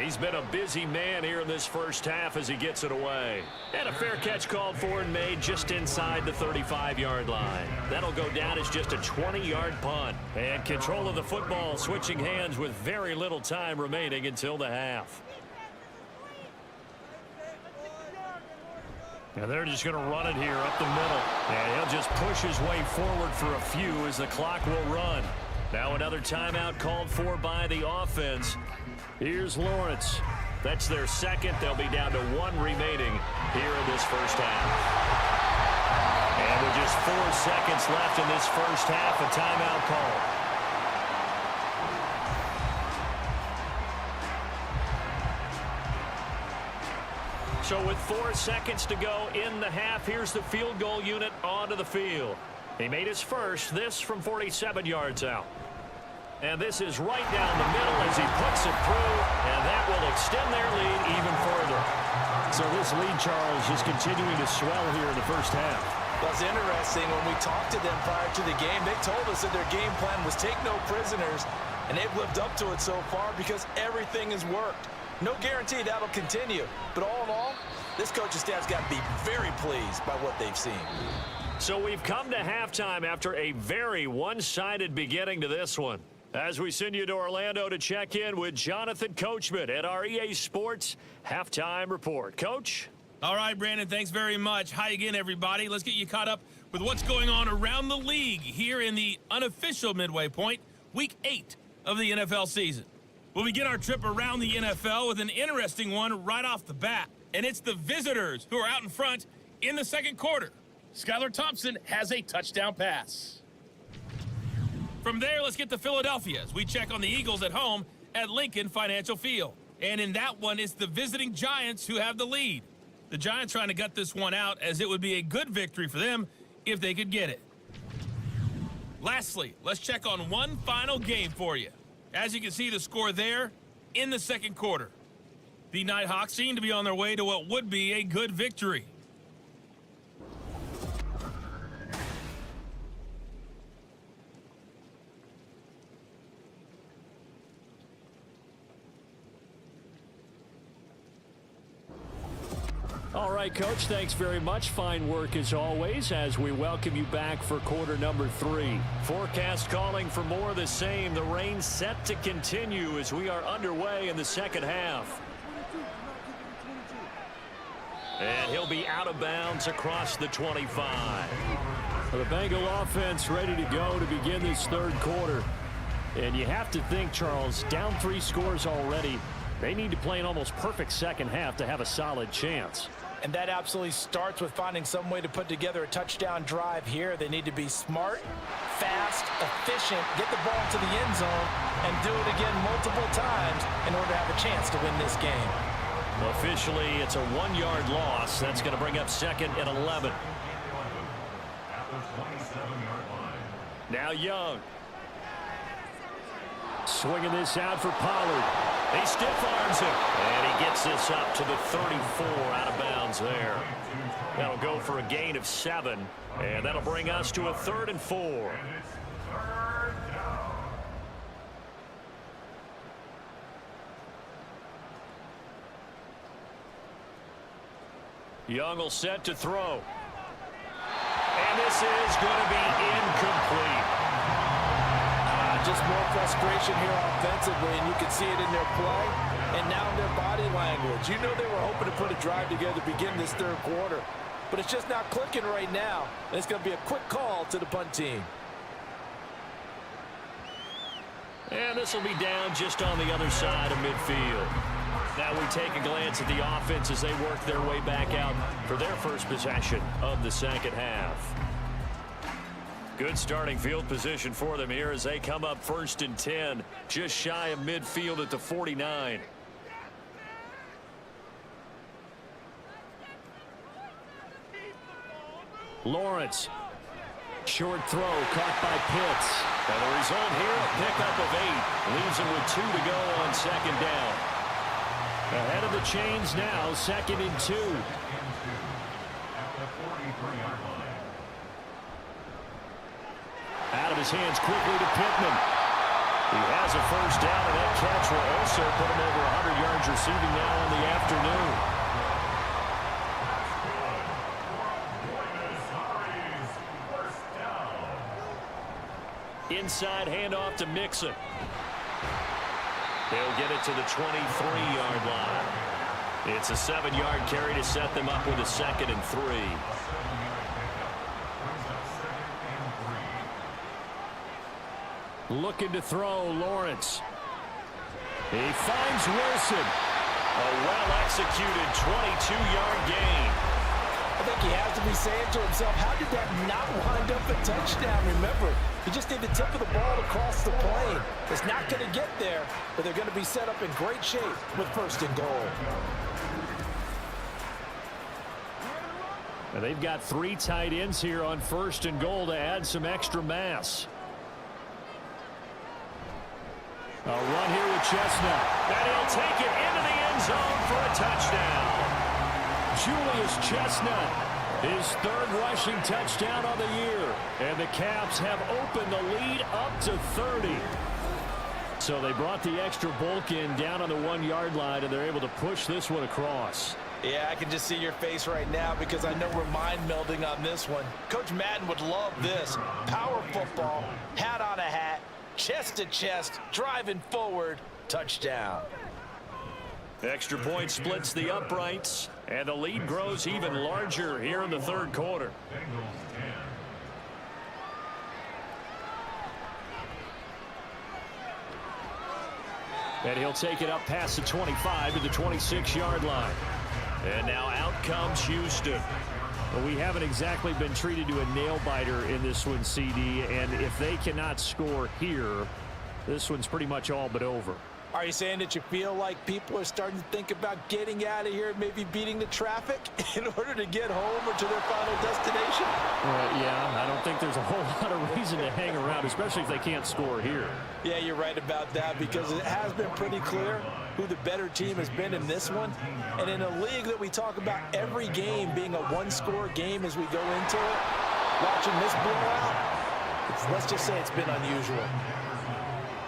He's been a busy man here in this first half as he gets it away. And a fair catch called for and made just inside the 35-yard line. That'll go down as just a 20-yard punt. And control of the football switching hands with very little time remaining until the half. And they're just going to run it here up the middle. And he'll just push his way forward for a few as the clock will run. Now another timeout called for by the offense. Here's Lawrence. That's their 2nd. They'll be down to 1 remaining here in this first half. And with just 4 seconds left in this first half, a timeout call. So with 4 seconds to go in the half, here's the field goal unit onto the field. He made his first, this from 47 yards out. And this is right down the middle as he puts it through, and that will extend their lead even further. So this lead, Charles, just continuing to swell here in the first half. Well, it's interesting. When we talked to them prior to the game, they told us that their game plan was take no prisoners, and they've lived up to it so far because everything has worked. No guarantee that'll continue. But all in all, this coaching staff's got to be very pleased by what they've seen. So we've come to halftime after a very one-sided beginning to this one. As we send you to Orlando to check in with Jonathan Coachman at our EA Sports Halftime Report. Coach? All right, Brandon, thanks very much. Hi again, everybody. Let's get you caught up with what's going on around the league here in the unofficial midway point, Week 8 of the NFL season. We'll begin our trip around the NFL with an interesting one right off the bat, and it's the visitors who are out in front in the 2nd quarter. Skylar Thompson has a touchdown pass. From there, let's get to Philadelphia as we check on the Eagles at home at Lincoln Financial Field. And in that one, it's the visiting Giants who have the lead. The Giants trying to gut this one out as it would be a good victory for them if they could get it. Lastly, let's check on one final game for you. As you can see the score there in the 2nd quarter. The Nighthawks seem to be on their way to what would be a good victory. All right, Coach, thanks very much. Fine work as always as we welcome you back for quarter number 3. Forecast calling for more of the same. The rain set to continue as we are underway in the 2nd half. And he'll be out of bounds across the 25. The Bengal offense ready to go to begin this third quarter. And you have to think, Charles, down 3 scores already. They need to play an almost perfect second half to have a solid chance. And that absolutely starts with finding some way to put together a touchdown drive here. They need to be smart, fast, efficient, get the ball to the end zone, and do it again multiple times in order to have a chance to win this game. Officially, it's a 1-yard loss. That's going to bring up second and 11. Now Young. Swinging this out for Pollard. He stiff arms him. And he gets this up to the 34 out of bounds there. That'll go for a gain of 7. And that'll bring us to a 3rd and 4. Young will set to throw. And this is going to be incomplete. Just more frustration here offensively, and you can see it in their play and now in their body language. You know they were hoping to put a drive together to begin this third quarter, but it's just not clicking right now, and it's going to be a quick call to the punt team. And this will be down just on the other side of midfield. Now we take a glance at the offense as they work their way back out for their first possession of the second half. Good starting field position for them here as they come up 1st and 10, just shy of midfield at the 49. Lawrence. Short throw caught by Pitts. And the result here, a pickup of 8. Leaves him with 2 to go on second down. Ahead of the chains now, 2nd and 2. Out of his hands quickly to Pittman. He has a first down, and that catch will also put him over 100 yards receiving now in the afternoon. Inside handoff to Mixon. He'll get it to the 23-yard line. It's a 7-yard carry to set them up with a 2nd and 3. Looking to throw, Lawrence. He finds Wilson. A well-executed 22-yard gain. I think he has to be saying to himself, how did that not wind up a touchdown? Remember, you just need the tip of the ball across the plane. It's not going to get there, but they're going to be set up in great shape with 1st and goal. Now they've got 3 tight ends here on 1st and goal to add some extra mass. A run here with Chestnut. And he'll take it into the end zone for a touchdown. Julius Chestnut, his 3rd rushing touchdown of the year. And the Caps have opened the lead up to 30. So they brought the extra bulk in down on the 1-yard line, and they're able to push this one across. Yeah, I can just see your face right now because I know we're mind melding on this one. Coach Madden would love this. Power football, hat on a hat, chest to chest, driving forward, touchdown. Extra point splits the uprights, and the lead grows even larger here in the third quarter. And he'll take it up past the 25 to the 26-yard line. And now out comes Houston. Well, we haven't exactly been treated to a nail-biter in this one, CD, and if they cannot score here, this one's pretty much all but over. Are you saying that you feel like people are starting to think about getting out of here, maybe beating the traffic in order to get home or to their final destination? Yeah, I don't think there's a whole lot of reason to hang around, especially if they can't score here. Yeah, you're right about that because it has been pretty clear who the better team has been in this one. And in a league that we talk about every game being a one-score game as we go into it, watching this blowout, let's just say it's been unusual.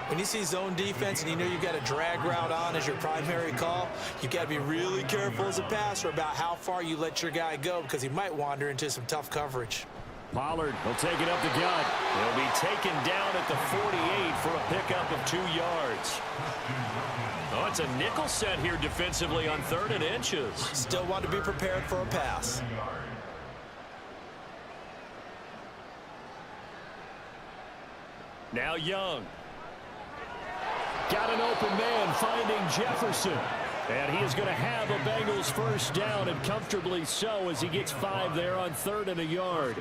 When you see zone defense and you know you've got a drag route on as your primary call, you've got to be really careful as a passer about how far you let your guy go because he might wander into some tough coverage. Pollard will take it up the gut. He'll be taken down at the 48 for a pickup of 2 yards. Oh, it's a nickel set here defensively on 3rd and inches. Still want to be prepared for a pass. Now Young. Got an open man finding Jefferson. And he is going to have a Bengals first down, and comfortably so, as he gets 5 there on 3rd and a yard.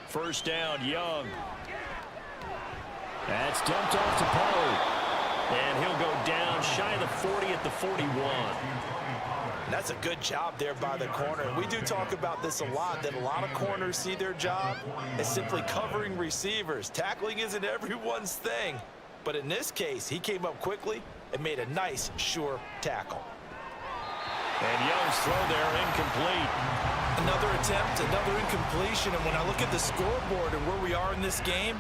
First down, Young. That's dumped off to Pollard. And he'll go down shy of the 40 at the 41. That's a good job there by the corner. We do talk about this a lot, that a lot of corners see their job as simply covering receivers. Tackling isn't everyone's thing. But in this case, he came up quickly and made a nice, sure tackle. And Young's throw there incomplete. Another attempt, another incompletion. And when I look at the scoreboard and where we are in this game,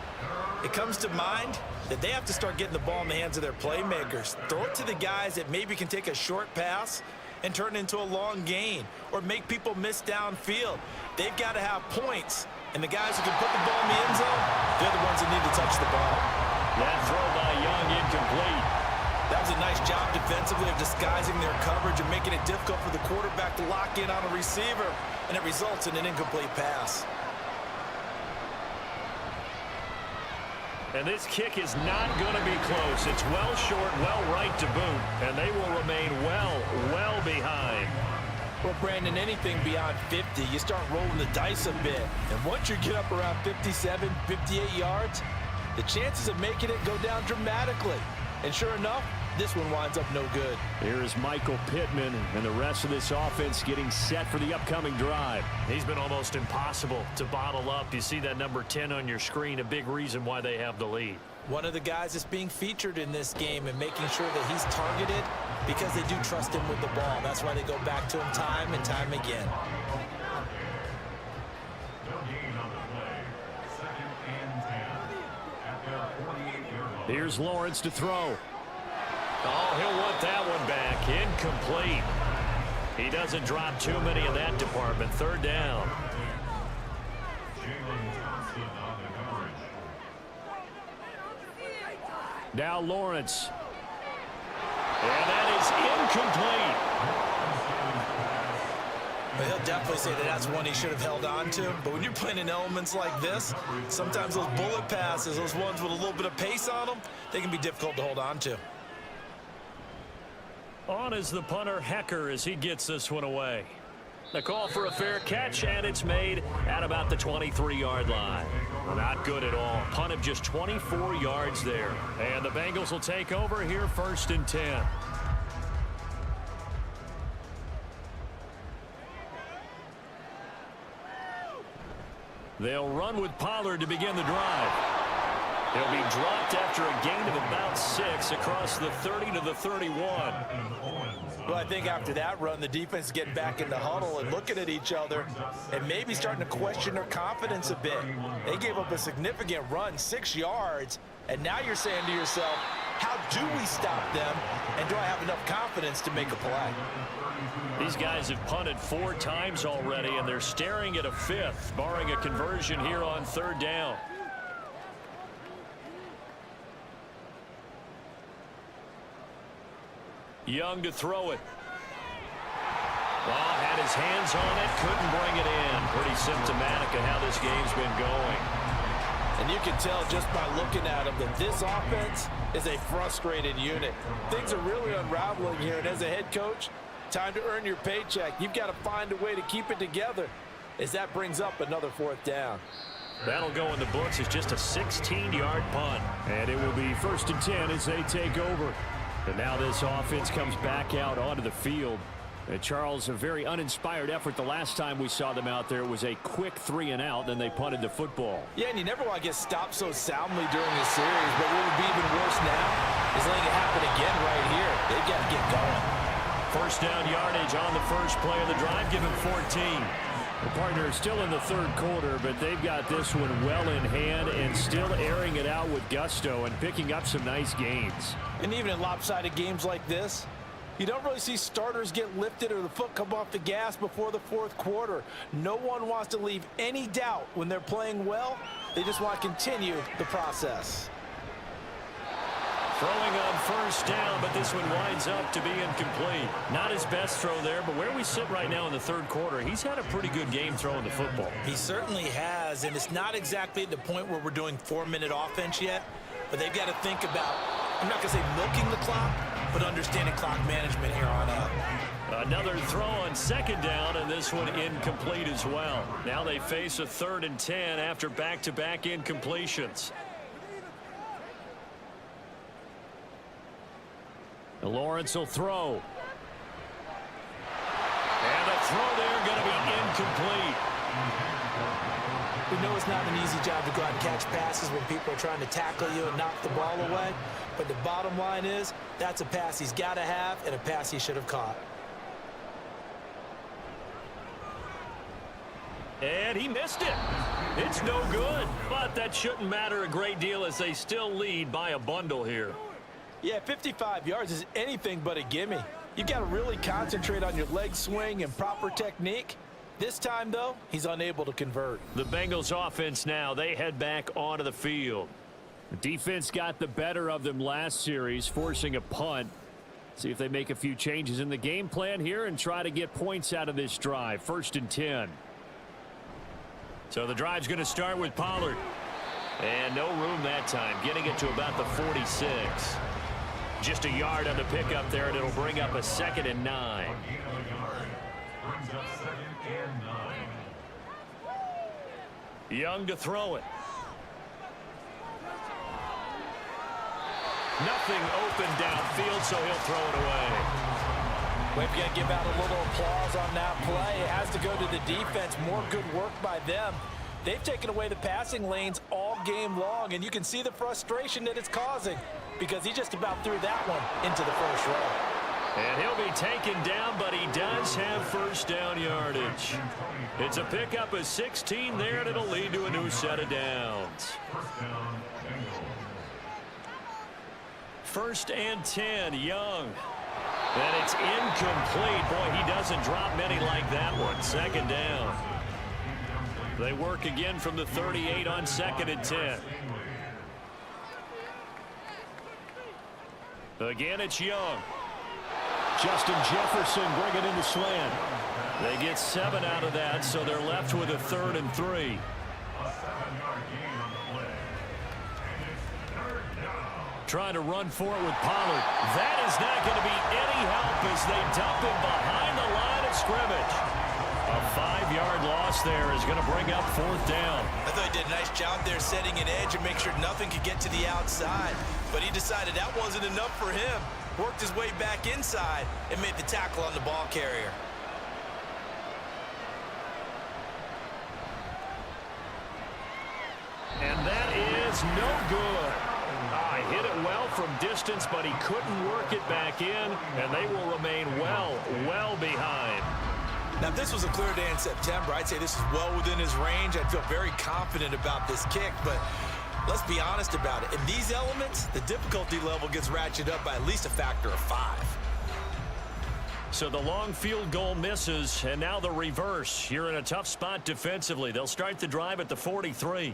it comes to mind that they have to start getting the ball in the hands of their playmakers. Throw it to the guys that maybe can take a short pass and turn it into a long gain, or make people miss downfield. They've got to have points, and the guys who can put the ball in the end zone, they're the ones that need to touch the ball. That throw by Young incomplete. That was a nice job defensively of disguising their coverage and making it difficult for the quarterback to lock in on a receiver, and it results in an incomplete pass. And this kick is not going to be close. It's well short, well right to boot. And they will remain well behind. Well, Brandon, anything beyond 50, you start rolling the dice a bit. And once you get up around 57, 58 yards, the chances of making it go down dramatically. And sure enough, this one winds up no good. Here is Michael Pittman and the rest of this offense getting set for the upcoming drive. He's been almost impossible to bottle up. You see that number 10 on your screen, a big reason why they have the lead. One of the guys that's being featured in this game and making sure that he's targeted because they do trust him with the ball. That's why they go back to him time and time again. Here's Lawrence to throw. Oh, he'll want that one back. Incomplete. He doesn't drop too many in that department. 3rd down. Now Lawrence. And that is incomplete. But he'll definitely say that that's one he should have held on to. But when you're playing in elements like this, sometimes those bullet passes, those ones with a little bit of pace on them, they can be difficult to hold on to. On is the punter, Hecker, as he gets this one away. The call for a fair catch, and it's made at about the 23-yard line. Not good at all. Punt of just 24 yards there. And the Bengals will take over here 1st and 10. They'll run with Pollard to begin the drive. He'll be dropped after a gain of about 6 across the 30 to the 31. Well, I think after that run, the defense is getting back in the huddle and looking at each other and maybe starting to question their confidence a bit. They gave up a significant run, 6 yards, and now you're saying to yourself, how do we stop them, and do I have enough confidence to make a play? These guys have punted 4 times already, and they're staring at a 5th, barring a conversion here on 3rd down. Young to throw it. Well, had his hands on it, couldn't bring it in. Pretty symptomatic of how this game's been going. And you can tell just by looking at him that this offense is a frustrated unit. Things are really unraveling here, and as a head coach, time to earn your paycheck. You've got to find a way to keep it together as that brings up another 4th down. That'll go in the books as just a 16-yard punt. And it will be 1st and 10 as they take over. And now this offense comes back out onto the field. And Charles, a very uninspired effort the last time we saw them out there. It was a quick 3-and-out, then they punted the football. Yeah, and you never want to get stopped so soundly during the series, but what would be even worse now is letting it happen again right here. They've got to get going. 1st down yardage on the first play of the drive, given 14. The partner is still in the 3rd quarter, but they've got this one well in hand and still airing it out with gusto and picking up some nice gains. And even in lopsided games like this, you don't really see starters get lifted or the foot come off the gas before the 4th quarter. No one wants to leave any doubt when they're playing well. They just want to continue the process. Throwing on first down, but this one winds up to be incomplete. Not his best throw there, but where we sit right now in the third quarter, he's had a pretty good game throwing the football. He certainly has, and it's not exactly at the point where we're doing 4-minute offense yet, but they've got to think about, I'm not going to say milking the clock, but understanding clock management here on out. Another throw on second down, and this one incomplete as well. Now they face a 3rd and 10 after back-to-back incompletions. Lawrence will throw. And a throw there going to be incomplete. We know it's not an easy job to go out and catch passes when people are trying to tackle you and knock the ball away. But the bottom line is, that's a pass he's got to have and a pass he should have caught. And he missed it. It's no good. But that shouldn't matter a great deal as they still lead by a bundle here. Yeah, 55 yards is anything but a gimme. You got to really concentrate on your leg swing and proper technique. This time, though, he's unable to convert. The Bengals offense now, they head back onto the field. The defense got the better of them last series, forcing a punt. See if they make a few changes in the game plan here and try to get points out of this drive. 1st and 10. So the drive's going to start with Pollard. And no room that time, getting it to about the 46. Just a yard on the pickup there, and it'll bring up a 2nd and 9. Young to throw it. Nothing open downfield, so he'll throw it away. We've got to give out a little applause on that play. It has to go to the defense. More good work by them. They've taken away the passing lanes all game long, and you can see the frustration that it's causing because he just about threw that one into the first row. And he'll be taken down, but he does have first down yardage. It's a pickup of 16 there, and it'll lead to a new set of downs. 1st and 10, Young. And it's incomplete. Boy, he doesn't drop many like that one. 2nd down. They work again from the 38 on 2nd and 10. Again, it's Young. Justin Jefferson bringing in the slant. They get 7 out of that, so they're left with a 3rd and 3. Trying to run for it with Pollard. That is not going to be any help as they dump him behind the line of scrimmage. A 5-yard loss there is going to bring up 4th down. I thought he did a nice job there setting an edge and make sure nothing could get to the outside. But he decided that wasn't enough for him. Worked his way back inside and made the tackle on the ball carrier. And that is no good. Hit it well from distance, but he couldn't work it back in, and they will remain well behind. Now, if this was a clear day in September, I'd say this is well within his range. I'd feel very confident about this kick, but let's be honest about it. In these elements, the difficulty level gets ratcheted up by at least a factor of 5. So the long field goal misses, and now the reverse. You're in a tough spot defensively. They'll start the drive at the 43.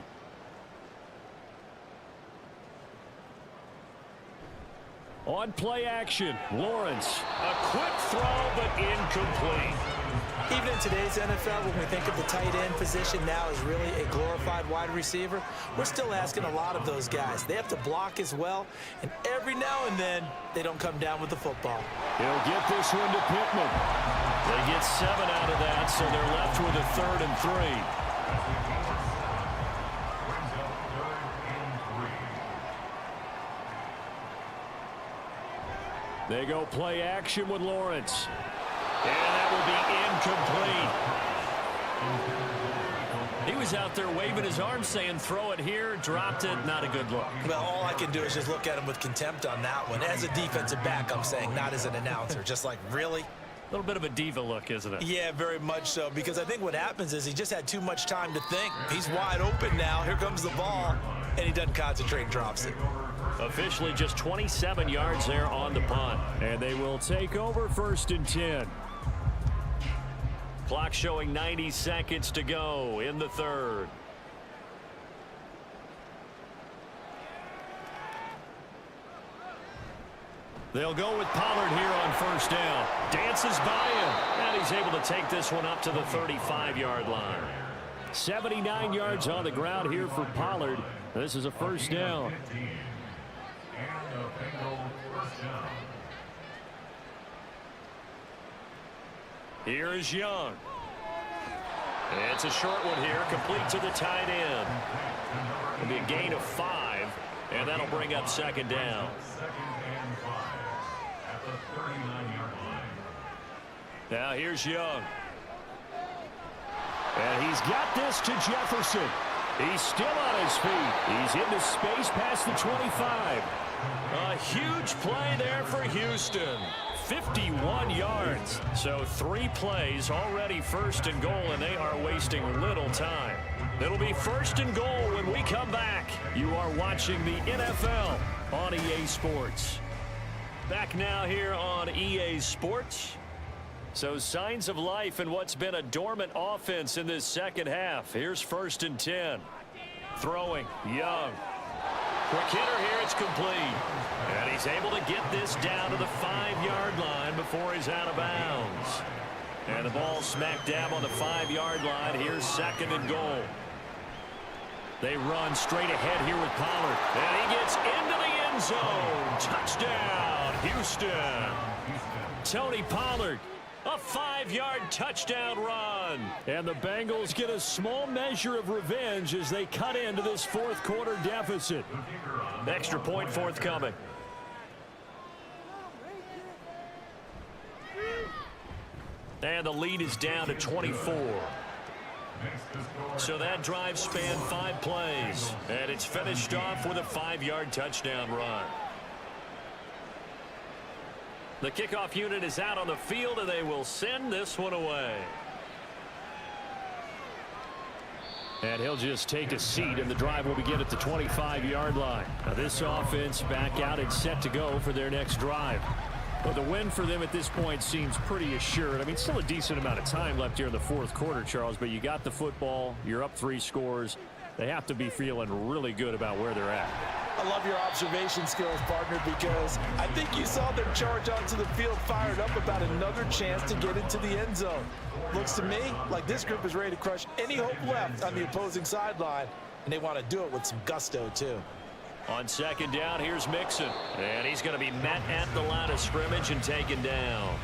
On play action, Lawrence. A quick throw, but incomplete. Even in today's NFL, when we think of the tight end position now as really a glorified wide receiver, we're still asking a lot of those guys. They have to block as well, and every now and then, they don't come down with the football. He'll get this one to Pittman. They get 7 out of that, so they're left with a 3rd and 3. They go play action with Lawrence. And that will be incomplete. He was out there waving his arm saying throw it here, dropped it, not a good look. Well, all I can do is just look at him with contempt on that one. As a defensive back, I'm saying, not as an announcer. Just like, really? A little bit of a diva look, isn't it? Yeah, very much so, because I think what happens is he just had too much time to think. He's wide open now. Here comes the ball, and he doesn't concentrate and drops it. Officially just 27 yards there on the punt. And they will take over 1st and 10. Clock showing 90 seconds to go in the 3rd. They'll go with Pollard here on first down. Dances by him, and he's able to take this one up to the 35-yard line. 79 yards on the ground here for Pollard. This is a first down. Here is Young. It's a short one here, complete to the tight end. It'll be a gain of 5, and that'll bring up second down. Now here's Young. And he's got this to Jefferson. He's still on his feet. He's into space past the 25. A huge play there for Houston. 51 yards. So 3 plays already first and goal, and they are wasting little time. It'll be first and goal when we come back. You are watching the NFL on EA Sports. Back now here on EA Sports. So signs of life in what's been a dormant offense in this second half. Here's first and 10. Throwing, Young. Quick hitter here, it's complete. And he's able to get this down to the 5-yard line before he's out of bounds. And the ball smack dab on the 5-yard line. Here's second and goal. They run straight ahead here with Pollard. And he gets into the end zone. Touchdown, Houston. Tony Pollard. A 5-yard touchdown run. And the Bengals get a small measure of revenge as they cut into this fourth quarter deficit. Extra point forthcoming. And the lead is down to 24. So that drive spanned 5 plays. And it's finished off with a 5-yard touchdown run. The kickoff unit is out on the field, and they will send this one away. And he'll just take a seat, and the drive will begin at the 25-yard line. Now this offense back out and set to go for their next drive. Well, the win for them at this point seems pretty assured. I mean, still a decent amount of time left here in the fourth quarter, Charles, but you got the football. You're up 3 scores. They have to be feeling really good about where they're at. I love your observation skills, partner, because I think you saw them charge onto the field fired up about another chance to get into the end zone. Looks to me like this group is ready to crush any hope left on the opposing sideline, and they want to do it with some gusto, too. On second down, here's Mixon. And he's going to be met at the line of scrimmage and taken down.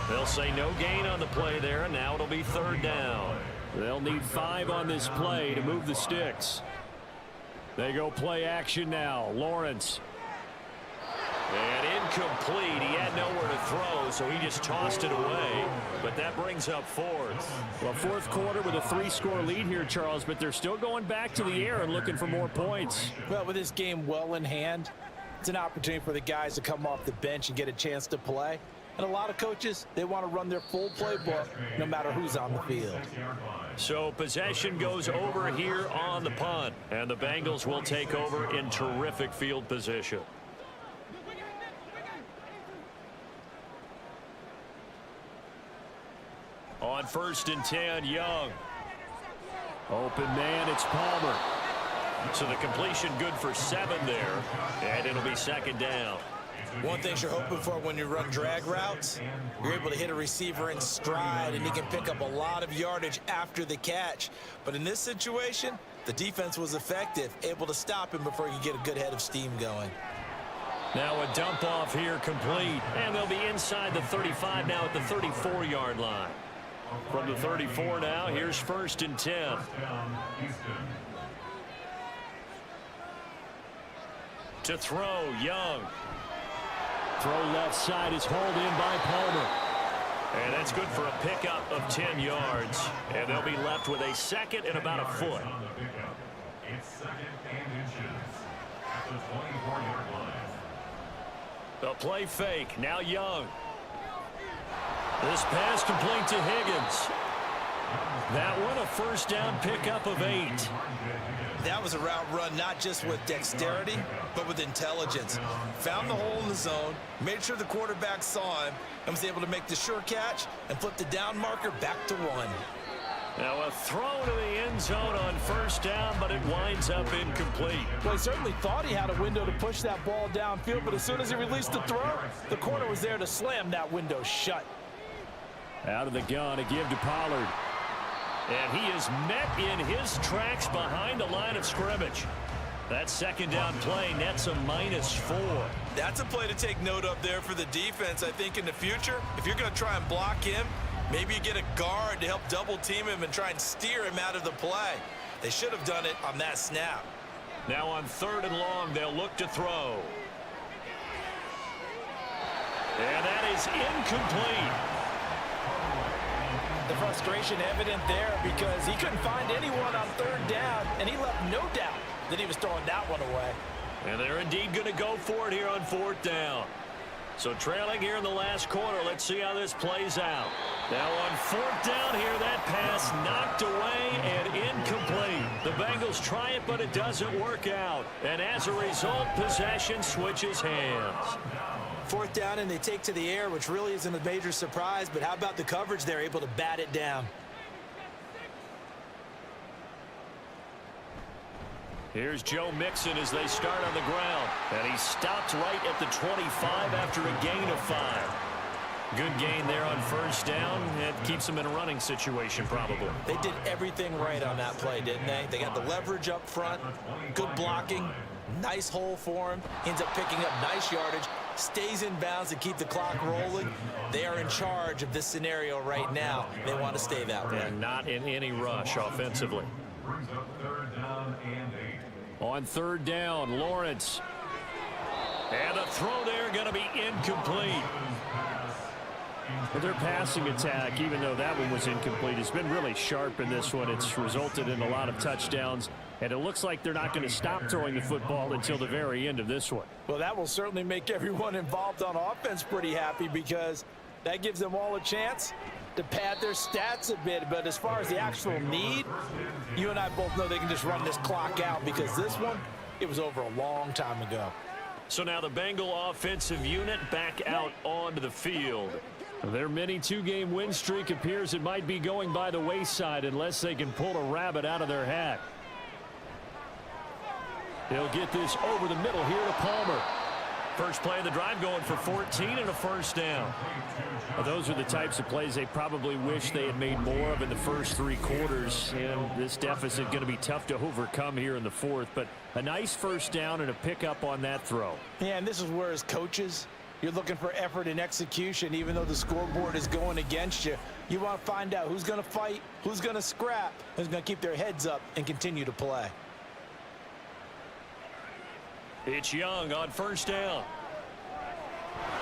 They'll say no gain on the play there, and now it'll be third down. They'll need 5 on this play to move the sticks. They go play action now. Lawrence. And incomplete. He had nowhere to throw, so he just tossed it away. But that brings up fourth. Well, fourth quarter with a 3-score lead here, Charles, but they're still going back to the air and looking for more points. Well, with this game well in hand, it's an opportunity for the guys to come off the bench and get a chance to play. And a lot of coaches, they want to run their full playbook no matter who's on the field. So possession goes over here on the punt, and the Bengals will take over in terrific field position. On first and 10, Young. Open man, it's Palmer. So the completion good for 7 there, and it'll be second down. One thing you're hoping for when you run drag routes, you're able to hit a receiver in stride, and he can pick up a lot of yardage after the catch. But in this situation, the defense was effective, able to stop him before you get a good head of steam going. Now a dump off here complete, and they'll be inside the 35 now at the 34-yard line. From the 34 now, here's first and 10. To throw, Young. Throw left side is hauled in by Palmer. And that's good for a pickup of 10 yards. And they'll be left with a second and about a foot. It's second and inches at the 24-yard line. A play fake. Now Young. This pass complete to Higgins. That one a first down pickup of 8. That was a route run not just with dexterity, but with intelligence. Found the hole in the zone, made sure the quarterback saw him, and was able to make the sure catch and flip the down marker back to 1. Now a throw to the end zone on first down, but it winds up incomplete. Well, he certainly thought he had a window to push that ball downfield, but as soon as he released the throw, the corner was there to slam that window shut. Out of the gun, a give to Pollard. And he is met in his tracks behind the line of scrimmage. That second down play nets a -4. That's a play to take note of there for the defense, I think, in the future. If you're going to try and block him, maybe you get a guard to help double team him and try and steer him out of the play. They should have done it on that snap. Now on 3rd and long, they'll look to throw. And that is incomplete. The frustration evident there because he couldn't find anyone on 3rd down, and he left no doubt that he was throwing that one away. And they're indeed going to go for it here on 4th down. So trailing here in the last quarter, let's see how this plays out. Now on 4th down here, that pass knocked away and incomplete. The Bengals try it, but it doesn't work out. And as a result, possession switches hands. 4th down, and they take to the air, which really isn't a major surprise, but how about the coverage? They're able to bat it down. Here's Joe Mixon as they start on the ground. And he stopped right at the 25 after a gain of 5. Good gain there on 1st down. It keeps them in a running situation, probably. They did everything right on that play, didn't they? They got the leverage up front, good blocking, nice hole for him. Ends up picking up nice yardage, stays in bounds to keep the clock rolling. They are in charge of this scenario right now. They want to stay that way. And not in any rush offensively. Brings up 3rd down and 8. On 3rd down, Lawrence. And a throw there going to be incomplete. But their passing attack, even though that one was incomplete, has been really sharp in this one. It's resulted in a lot of touchdowns, and it looks like they're not going to stop throwing the football until the very end of this one. Well, that will certainly make everyone involved on offense pretty happy because that gives them all a chance to pad their stats a bit. But as far as the actual need, you and I both know they can just run this clock out because this one, it was over a long time ago. So now the Bengal offensive unit back out onto the field. Their mini 2-game win streak appears it might be going by the wayside unless they can pull a rabbit out of their hat. They'll get this over the middle here to Palmer. First play of the drive going for 14 and a 1st down. Well, those are the types of plays they probably wish they had made more of in the first 3 quarters. And this deficit going to be tough to overcome here in the 4th. But a nice 1st down and a pickup on that throw. Yeah, and this is where as coaches, you're looking for effort and execution. Even though the scoreboard is going against you, you want to find out who's going to fight, who's going to scrap, who's going to keep their heads up and continue to play. It's Young on 1st down.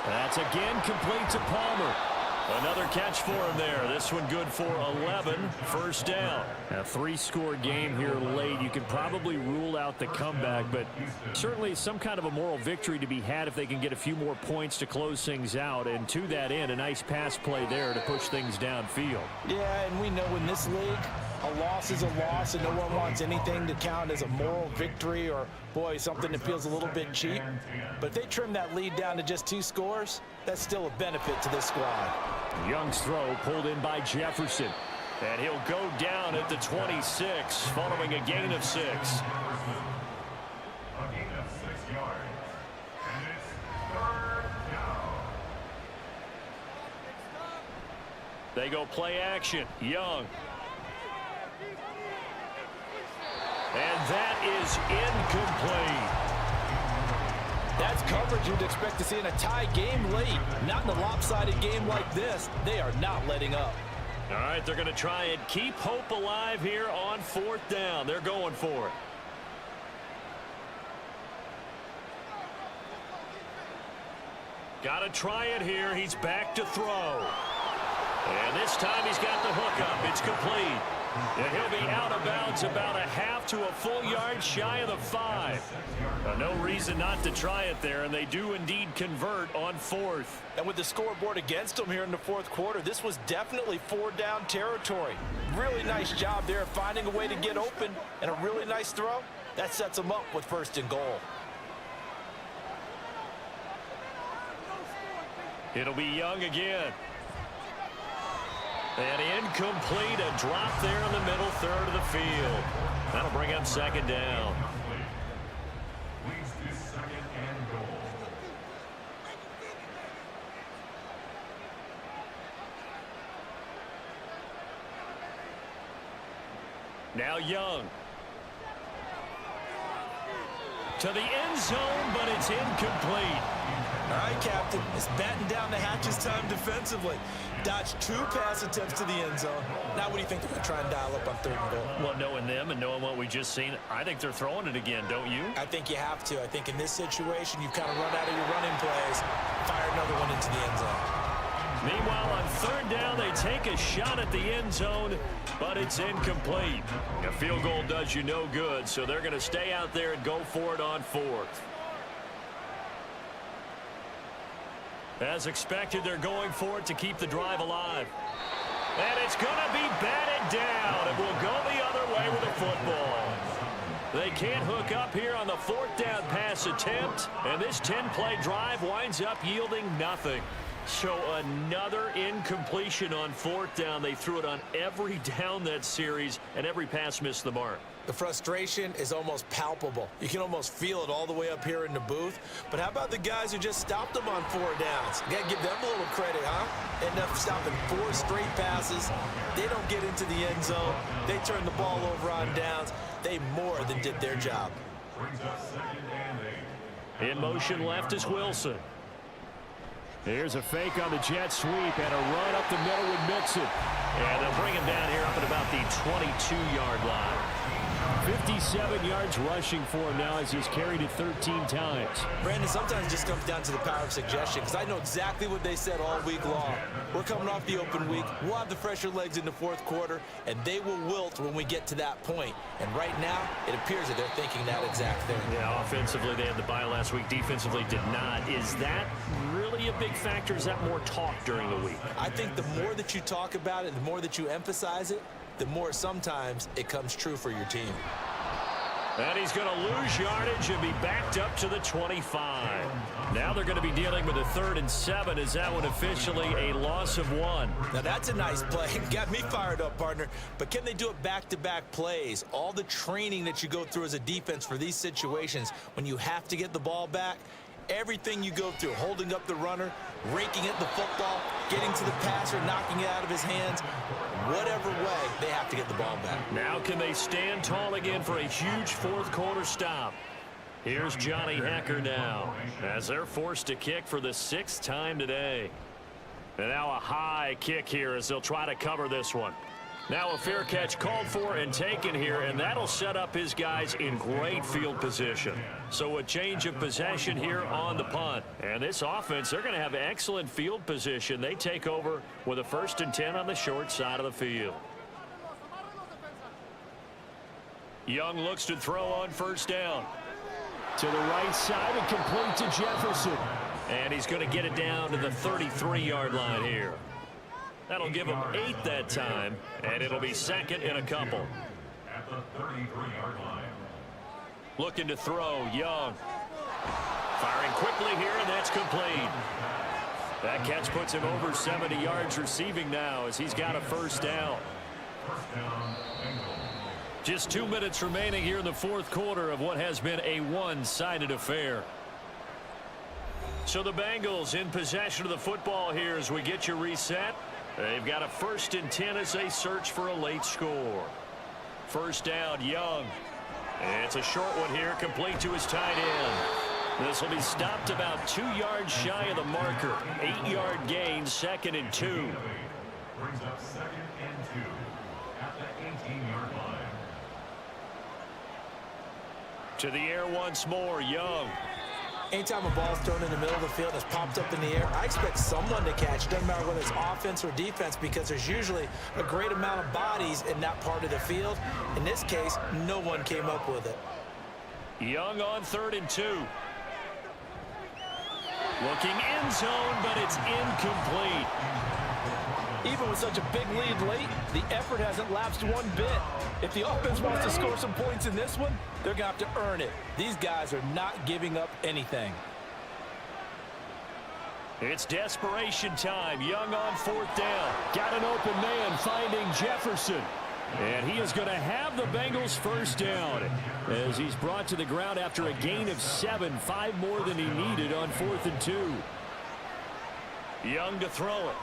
That's again complete to Palmer. Another catch for him there. This one good for 11. 1st down. A 3-score game here late. You can probably rule out the comeback, but certainly some kind of a moral victory to be had if they can get a few more points to close things out. And to that end, a nice pass play there to push things downfield. Yeah, and we know in this league, a loss is a loss, and no one wants anything to count as a moral victory or, boy, something that feels a little bit cheap. But if they trim that lead down to just 2 scores, that's still a benefit to this squad. Young's throw pulled in by Jefferson. And he'll go down at the 26 following a gain of 6. A gain of 6 yards. And it's 3rd down. They go play action. Young. And that is incomplete. That's coverage you'd expect to see in a tie game late. Not in a lopsided game like this. They are not letting up. All right, they're going to try and keep hope alive here on 4th down. They're going for it. Got to try it here. He's back to throw. And this time he's got the hook up. It's complete. And he'll be out of bounds about a half to a full yard shy of the 5. No reason not to try it there, and they do indeed convert on 4th. And with the scoreboard against them here in the 4th quarter, this was definitely 4-down territory. Really nice job there finding a way to get open, and a really nice throw. That sets them up with 1st and goal. It'll be Young again. And incomplete, a drop there in the middle third of the field. That'll bring up second down. Leads to second and goal. Now Young. To the end zone, but it's incomplete. All right, Captain. It's batten down the hatches time defensively. Dodged 2 pass attempts to the end zone. Now what do you think they're going to try and dial up on 3rd and goal? Well, knowing them and knowing what we just seen, I think they're throwing it again, don't you? I think you have to. I think in this situation, you've kind of run out of your running plays. Fire another one into the end zone. Meanwhile, on 3rd down, they take a shot at the end zone, but it's incomplete. A field goal does you no good, so they're going to stay out there and go for it on 4th. As expected, they're going for it to keep the drive alive. And it's going to be batted down, and we'll go the other way with the football. They can't hook up here on the 4th down pass attempt, and this 10-play drive winds up yielding nothing. So another incompletion on 4th down. They threw it on every down that series, and every pass missed the mark. The frustration is almost palpable. You can almost feel it all the way up here in the booth. But how about the guys who just stopped them on 4 downs? You got to give them a little credit, huh? End up stopping 4 straight passes. They don't get into the end zone. They turn the ball over on downs. They more than did their job. Brings up second and 8. In motion left is Wilson. Here's a fake on the jet sweep and a run up the middle with Mixon. And they'll bring him down here up at about the 22-yard line. 57 yards rushing for him now as he's carried it 13 times. Brandon, sometimes it just comes down to the power of suggestion, because I know exactly what they said all week long. We're coming off the open week. We'll have the fresher legs in the 4th quarter, and they will wilt when we get to that point. And right now, it appears that they're thinking that exact thing. Yeah, offensively, they had the bye last week. Defensively, did not. Is that really a big factor? Is that more talk during the week? I think the more that you talk about it, the more that you emphasize it, the more sometimes it comes true for your team. And he's going to lose yardage and be backed up to the 25. Now they're going to be dealing with a 3rd and 7. Is that one officially a loss of 1? Now that's a nice play. Got me fired up, partner. But can they do it back-to-back plays? All the training that you go through as a defense for these situations, when you have to get the ball back, everything you go through, holding up the runner, raking at the football, getting to the passer, knocking it out of his hands, whatever way, they have to get the ball back. Now can they stand tall again for a huge 4th quarter stop? Here's Johnny Hecker now as they're forced to kick for the 6th time today. And now a high kick here as they'll try to cover this one. Now a fair catch called for and taken here, and that'll set up his guys in great field position. So a change of possession here on the punt. And this offense, they're going to have excellent field position. They take over with a 1st and 10 on the short side of the field. Young looks to throw on 1st down. To the right side and complete to Jefferson. And he's going to get it down to the 33-yard line here. That'll give him 8 that time, and it'll be 2nd and a couple. At the 33-yard line. Looking to throw, Young. Firing quickly here, and that's complete. That catch puts him over 70 yards receiving now as he's got a 1st down. 1st down, Bengals. Just 2 minutes remaining here in the 4th quarter of what has been a one-sided affair. So the Bengals in possession of the football here as we get you reset. They've got a 1st and 10 as they search for a late score. 1st down, Young. It's a short one here, complete to his tight end. This will be stopped about 2 yards shy of the marker. 8-yard gain, 2nd and 2. Brings up 2nd and 2 at the 18-yard line. To the air once more, Young. Anytime a ball's thrown in the middle of the field and it's popped up in the air, I expect someone to catch. Doesn't matter whether it's offense or defense, because there's usually a great amount of bodies in that part of the field. In this case, no one came up with it. Young on 3rd and 2. Looking end zone, but it's incomplete. Even with such a big lead late, the effort hasn't lapsed one bit. If the offense wants to score some points in this one, they're going to have to earn it. These guys are not giving up anything. It's desperation time. Young on 4th down. Got an open man finding Jefferson. And he is going to have the Bengals first down as he's brought to the ground after a gain of 7, 5 more than he needed on 4th and 2. Young to throw it.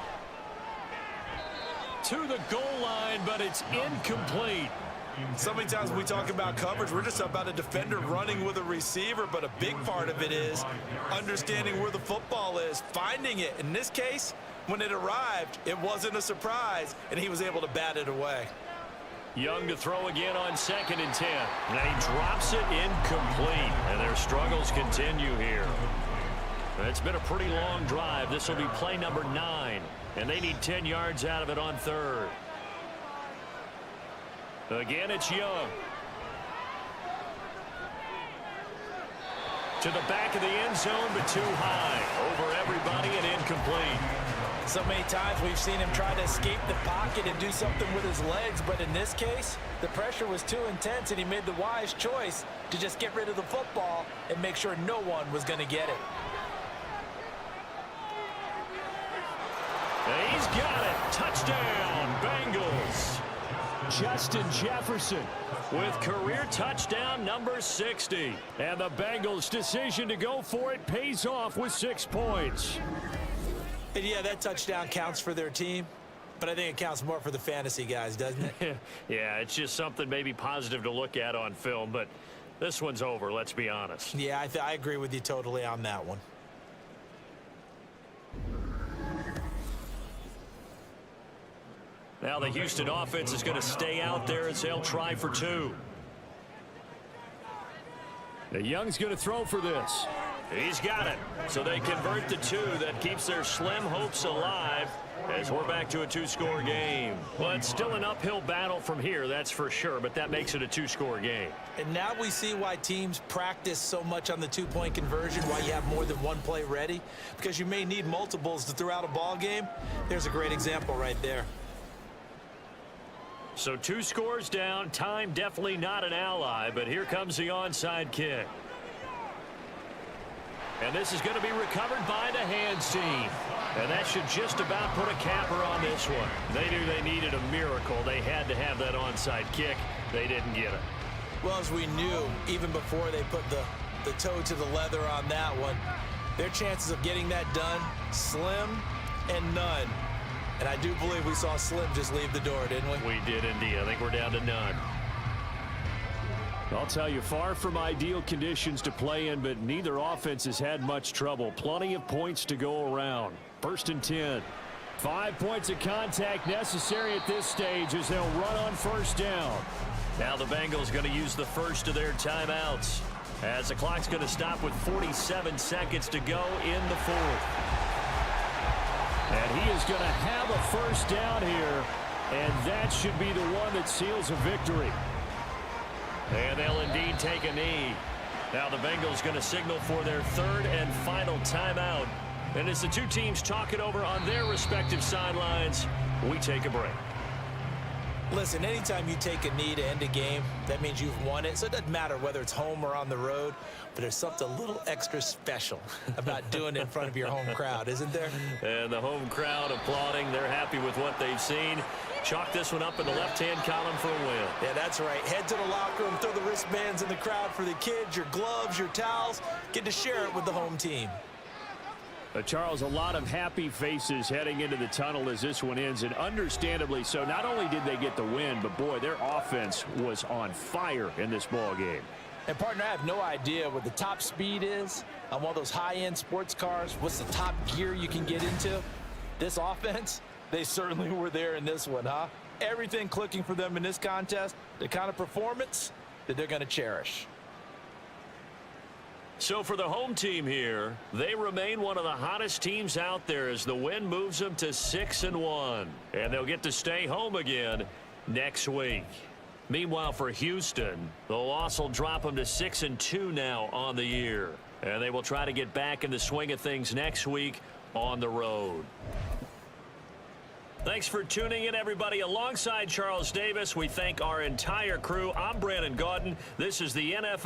To the goal line, but it's incomplete. So many times when we talk about coverage, we're just about a defender running with a receiver, but a big part of it is understanding where the football is, finding it. In this case, when it arrived, it wasn't a surprise, and he was able to bat it away. Young to throw again on 2nd and 10. And he drops it incomplete, and their struggles continue here. It's been a pretty long drive. This will be play number 9, and they need 10 yards out of it on 3rd. Again, it's Young. To the back of the end zone, but too high. Over everybody and incomplete. So many times we've seen him try to escape the pocket and do something with his legs, but in this case, the pressure was too intense, and he made the wise choice to just get rid of the football and make sure no one was going to get it. And he's got it. Touchdown, Bengals. Justin Jefferson with career touchdown number 60. And the Bengals' decision to go for it pays off with 6 points. And yeah, that touchdown counts for their team, but I think it counts more for the fantasy guys, doesn't it? Yeah, it's just something maybe positive to look at on film, but this one's over, let's be honest. Yeah, I agree with you totally on that one. Now the Houston offense is going to stay out there as they'll try for 2. The Young's going to throw for this. He's got it. So they convert the 2. That keeps their slim hopes alive as we're back to a 2-score game. Well, it's still an uphill battle from here, that's for sure, but that makes it a 2-score game. And now we see why teams practice so much on the 2-point conversion, why you have more than one play ready, because you may need multiples to throw out a ball game. There's a great example right there. So 2 scores down, time definitely not an ally, but here comes the onside kick. And this is going to be recovered by the hands team. And that should just about put a capper on this one. They knew they needed a miracle. They had to have that onside kick. They didn't get it. Well, as we knew, even before they put the toe to the leather on that one, their chances of getting that done, slim and none. And I do believe we saw Slim just leave the door, didn't we? We did indeed. I think we're down to none. I'll tell you, far from ideal conditions to play in, but neither offense has had much trouble. Plenty of points to go around. 1st and 10. 5 points of contact necessary at this stage as they'll run on 1st down. Now the Bengals going to use the first of their timeouts as the clock's going to stop with 47 seconds to go in the 4th. And he is going to have a 1st down here, and that should be the one that seals a victory. And they'll indeed take a knee. Now the Bengals going to signal for their 3rd and final timeout. And as the 2 teams talk it over on their respective sidelines, we take a break. Listen, anytime you take a knee to end a game, that means you've won it. So it doesn't matter whether it's home or on the road, but there's something a little extra special about doing it in front of your home crowd, isn't there? And the home crowd applauding. They're happy with what they've seen. Chalk this one up in the left-hand column for a win. Yeah, that's right. Head to the locker room, throw the wristbands in the crowd for the kids, your gloves, your towels. Get to share it with the home team. Charles, a lot of happy faces heading into the tunnel as this one ends, and understandably so. Not only did they get the win, but boy, their offense was on fire in this ball game. And partner, I have no idea what the top speed is on one of those high-end sports cars. What's the top gear you can get into? This offense, they certainly were there in this one, huh? Everything clicking for them in this contest, the kind of performance that they're going to cherish. So for the home team here, they remain one of the hottest teams out there as the win moves them to 6-1. And they'll get to stay home again next week. Meanwhile, for Houston, the loss will drop them to 6-2 now on the year. And they will try to get back in the swing of things next week on the road. Thanks for tuning in, everybody. Alongside Charles Davis, we thank our entire crew. I'm Brandon Gaudin. This is the NFL.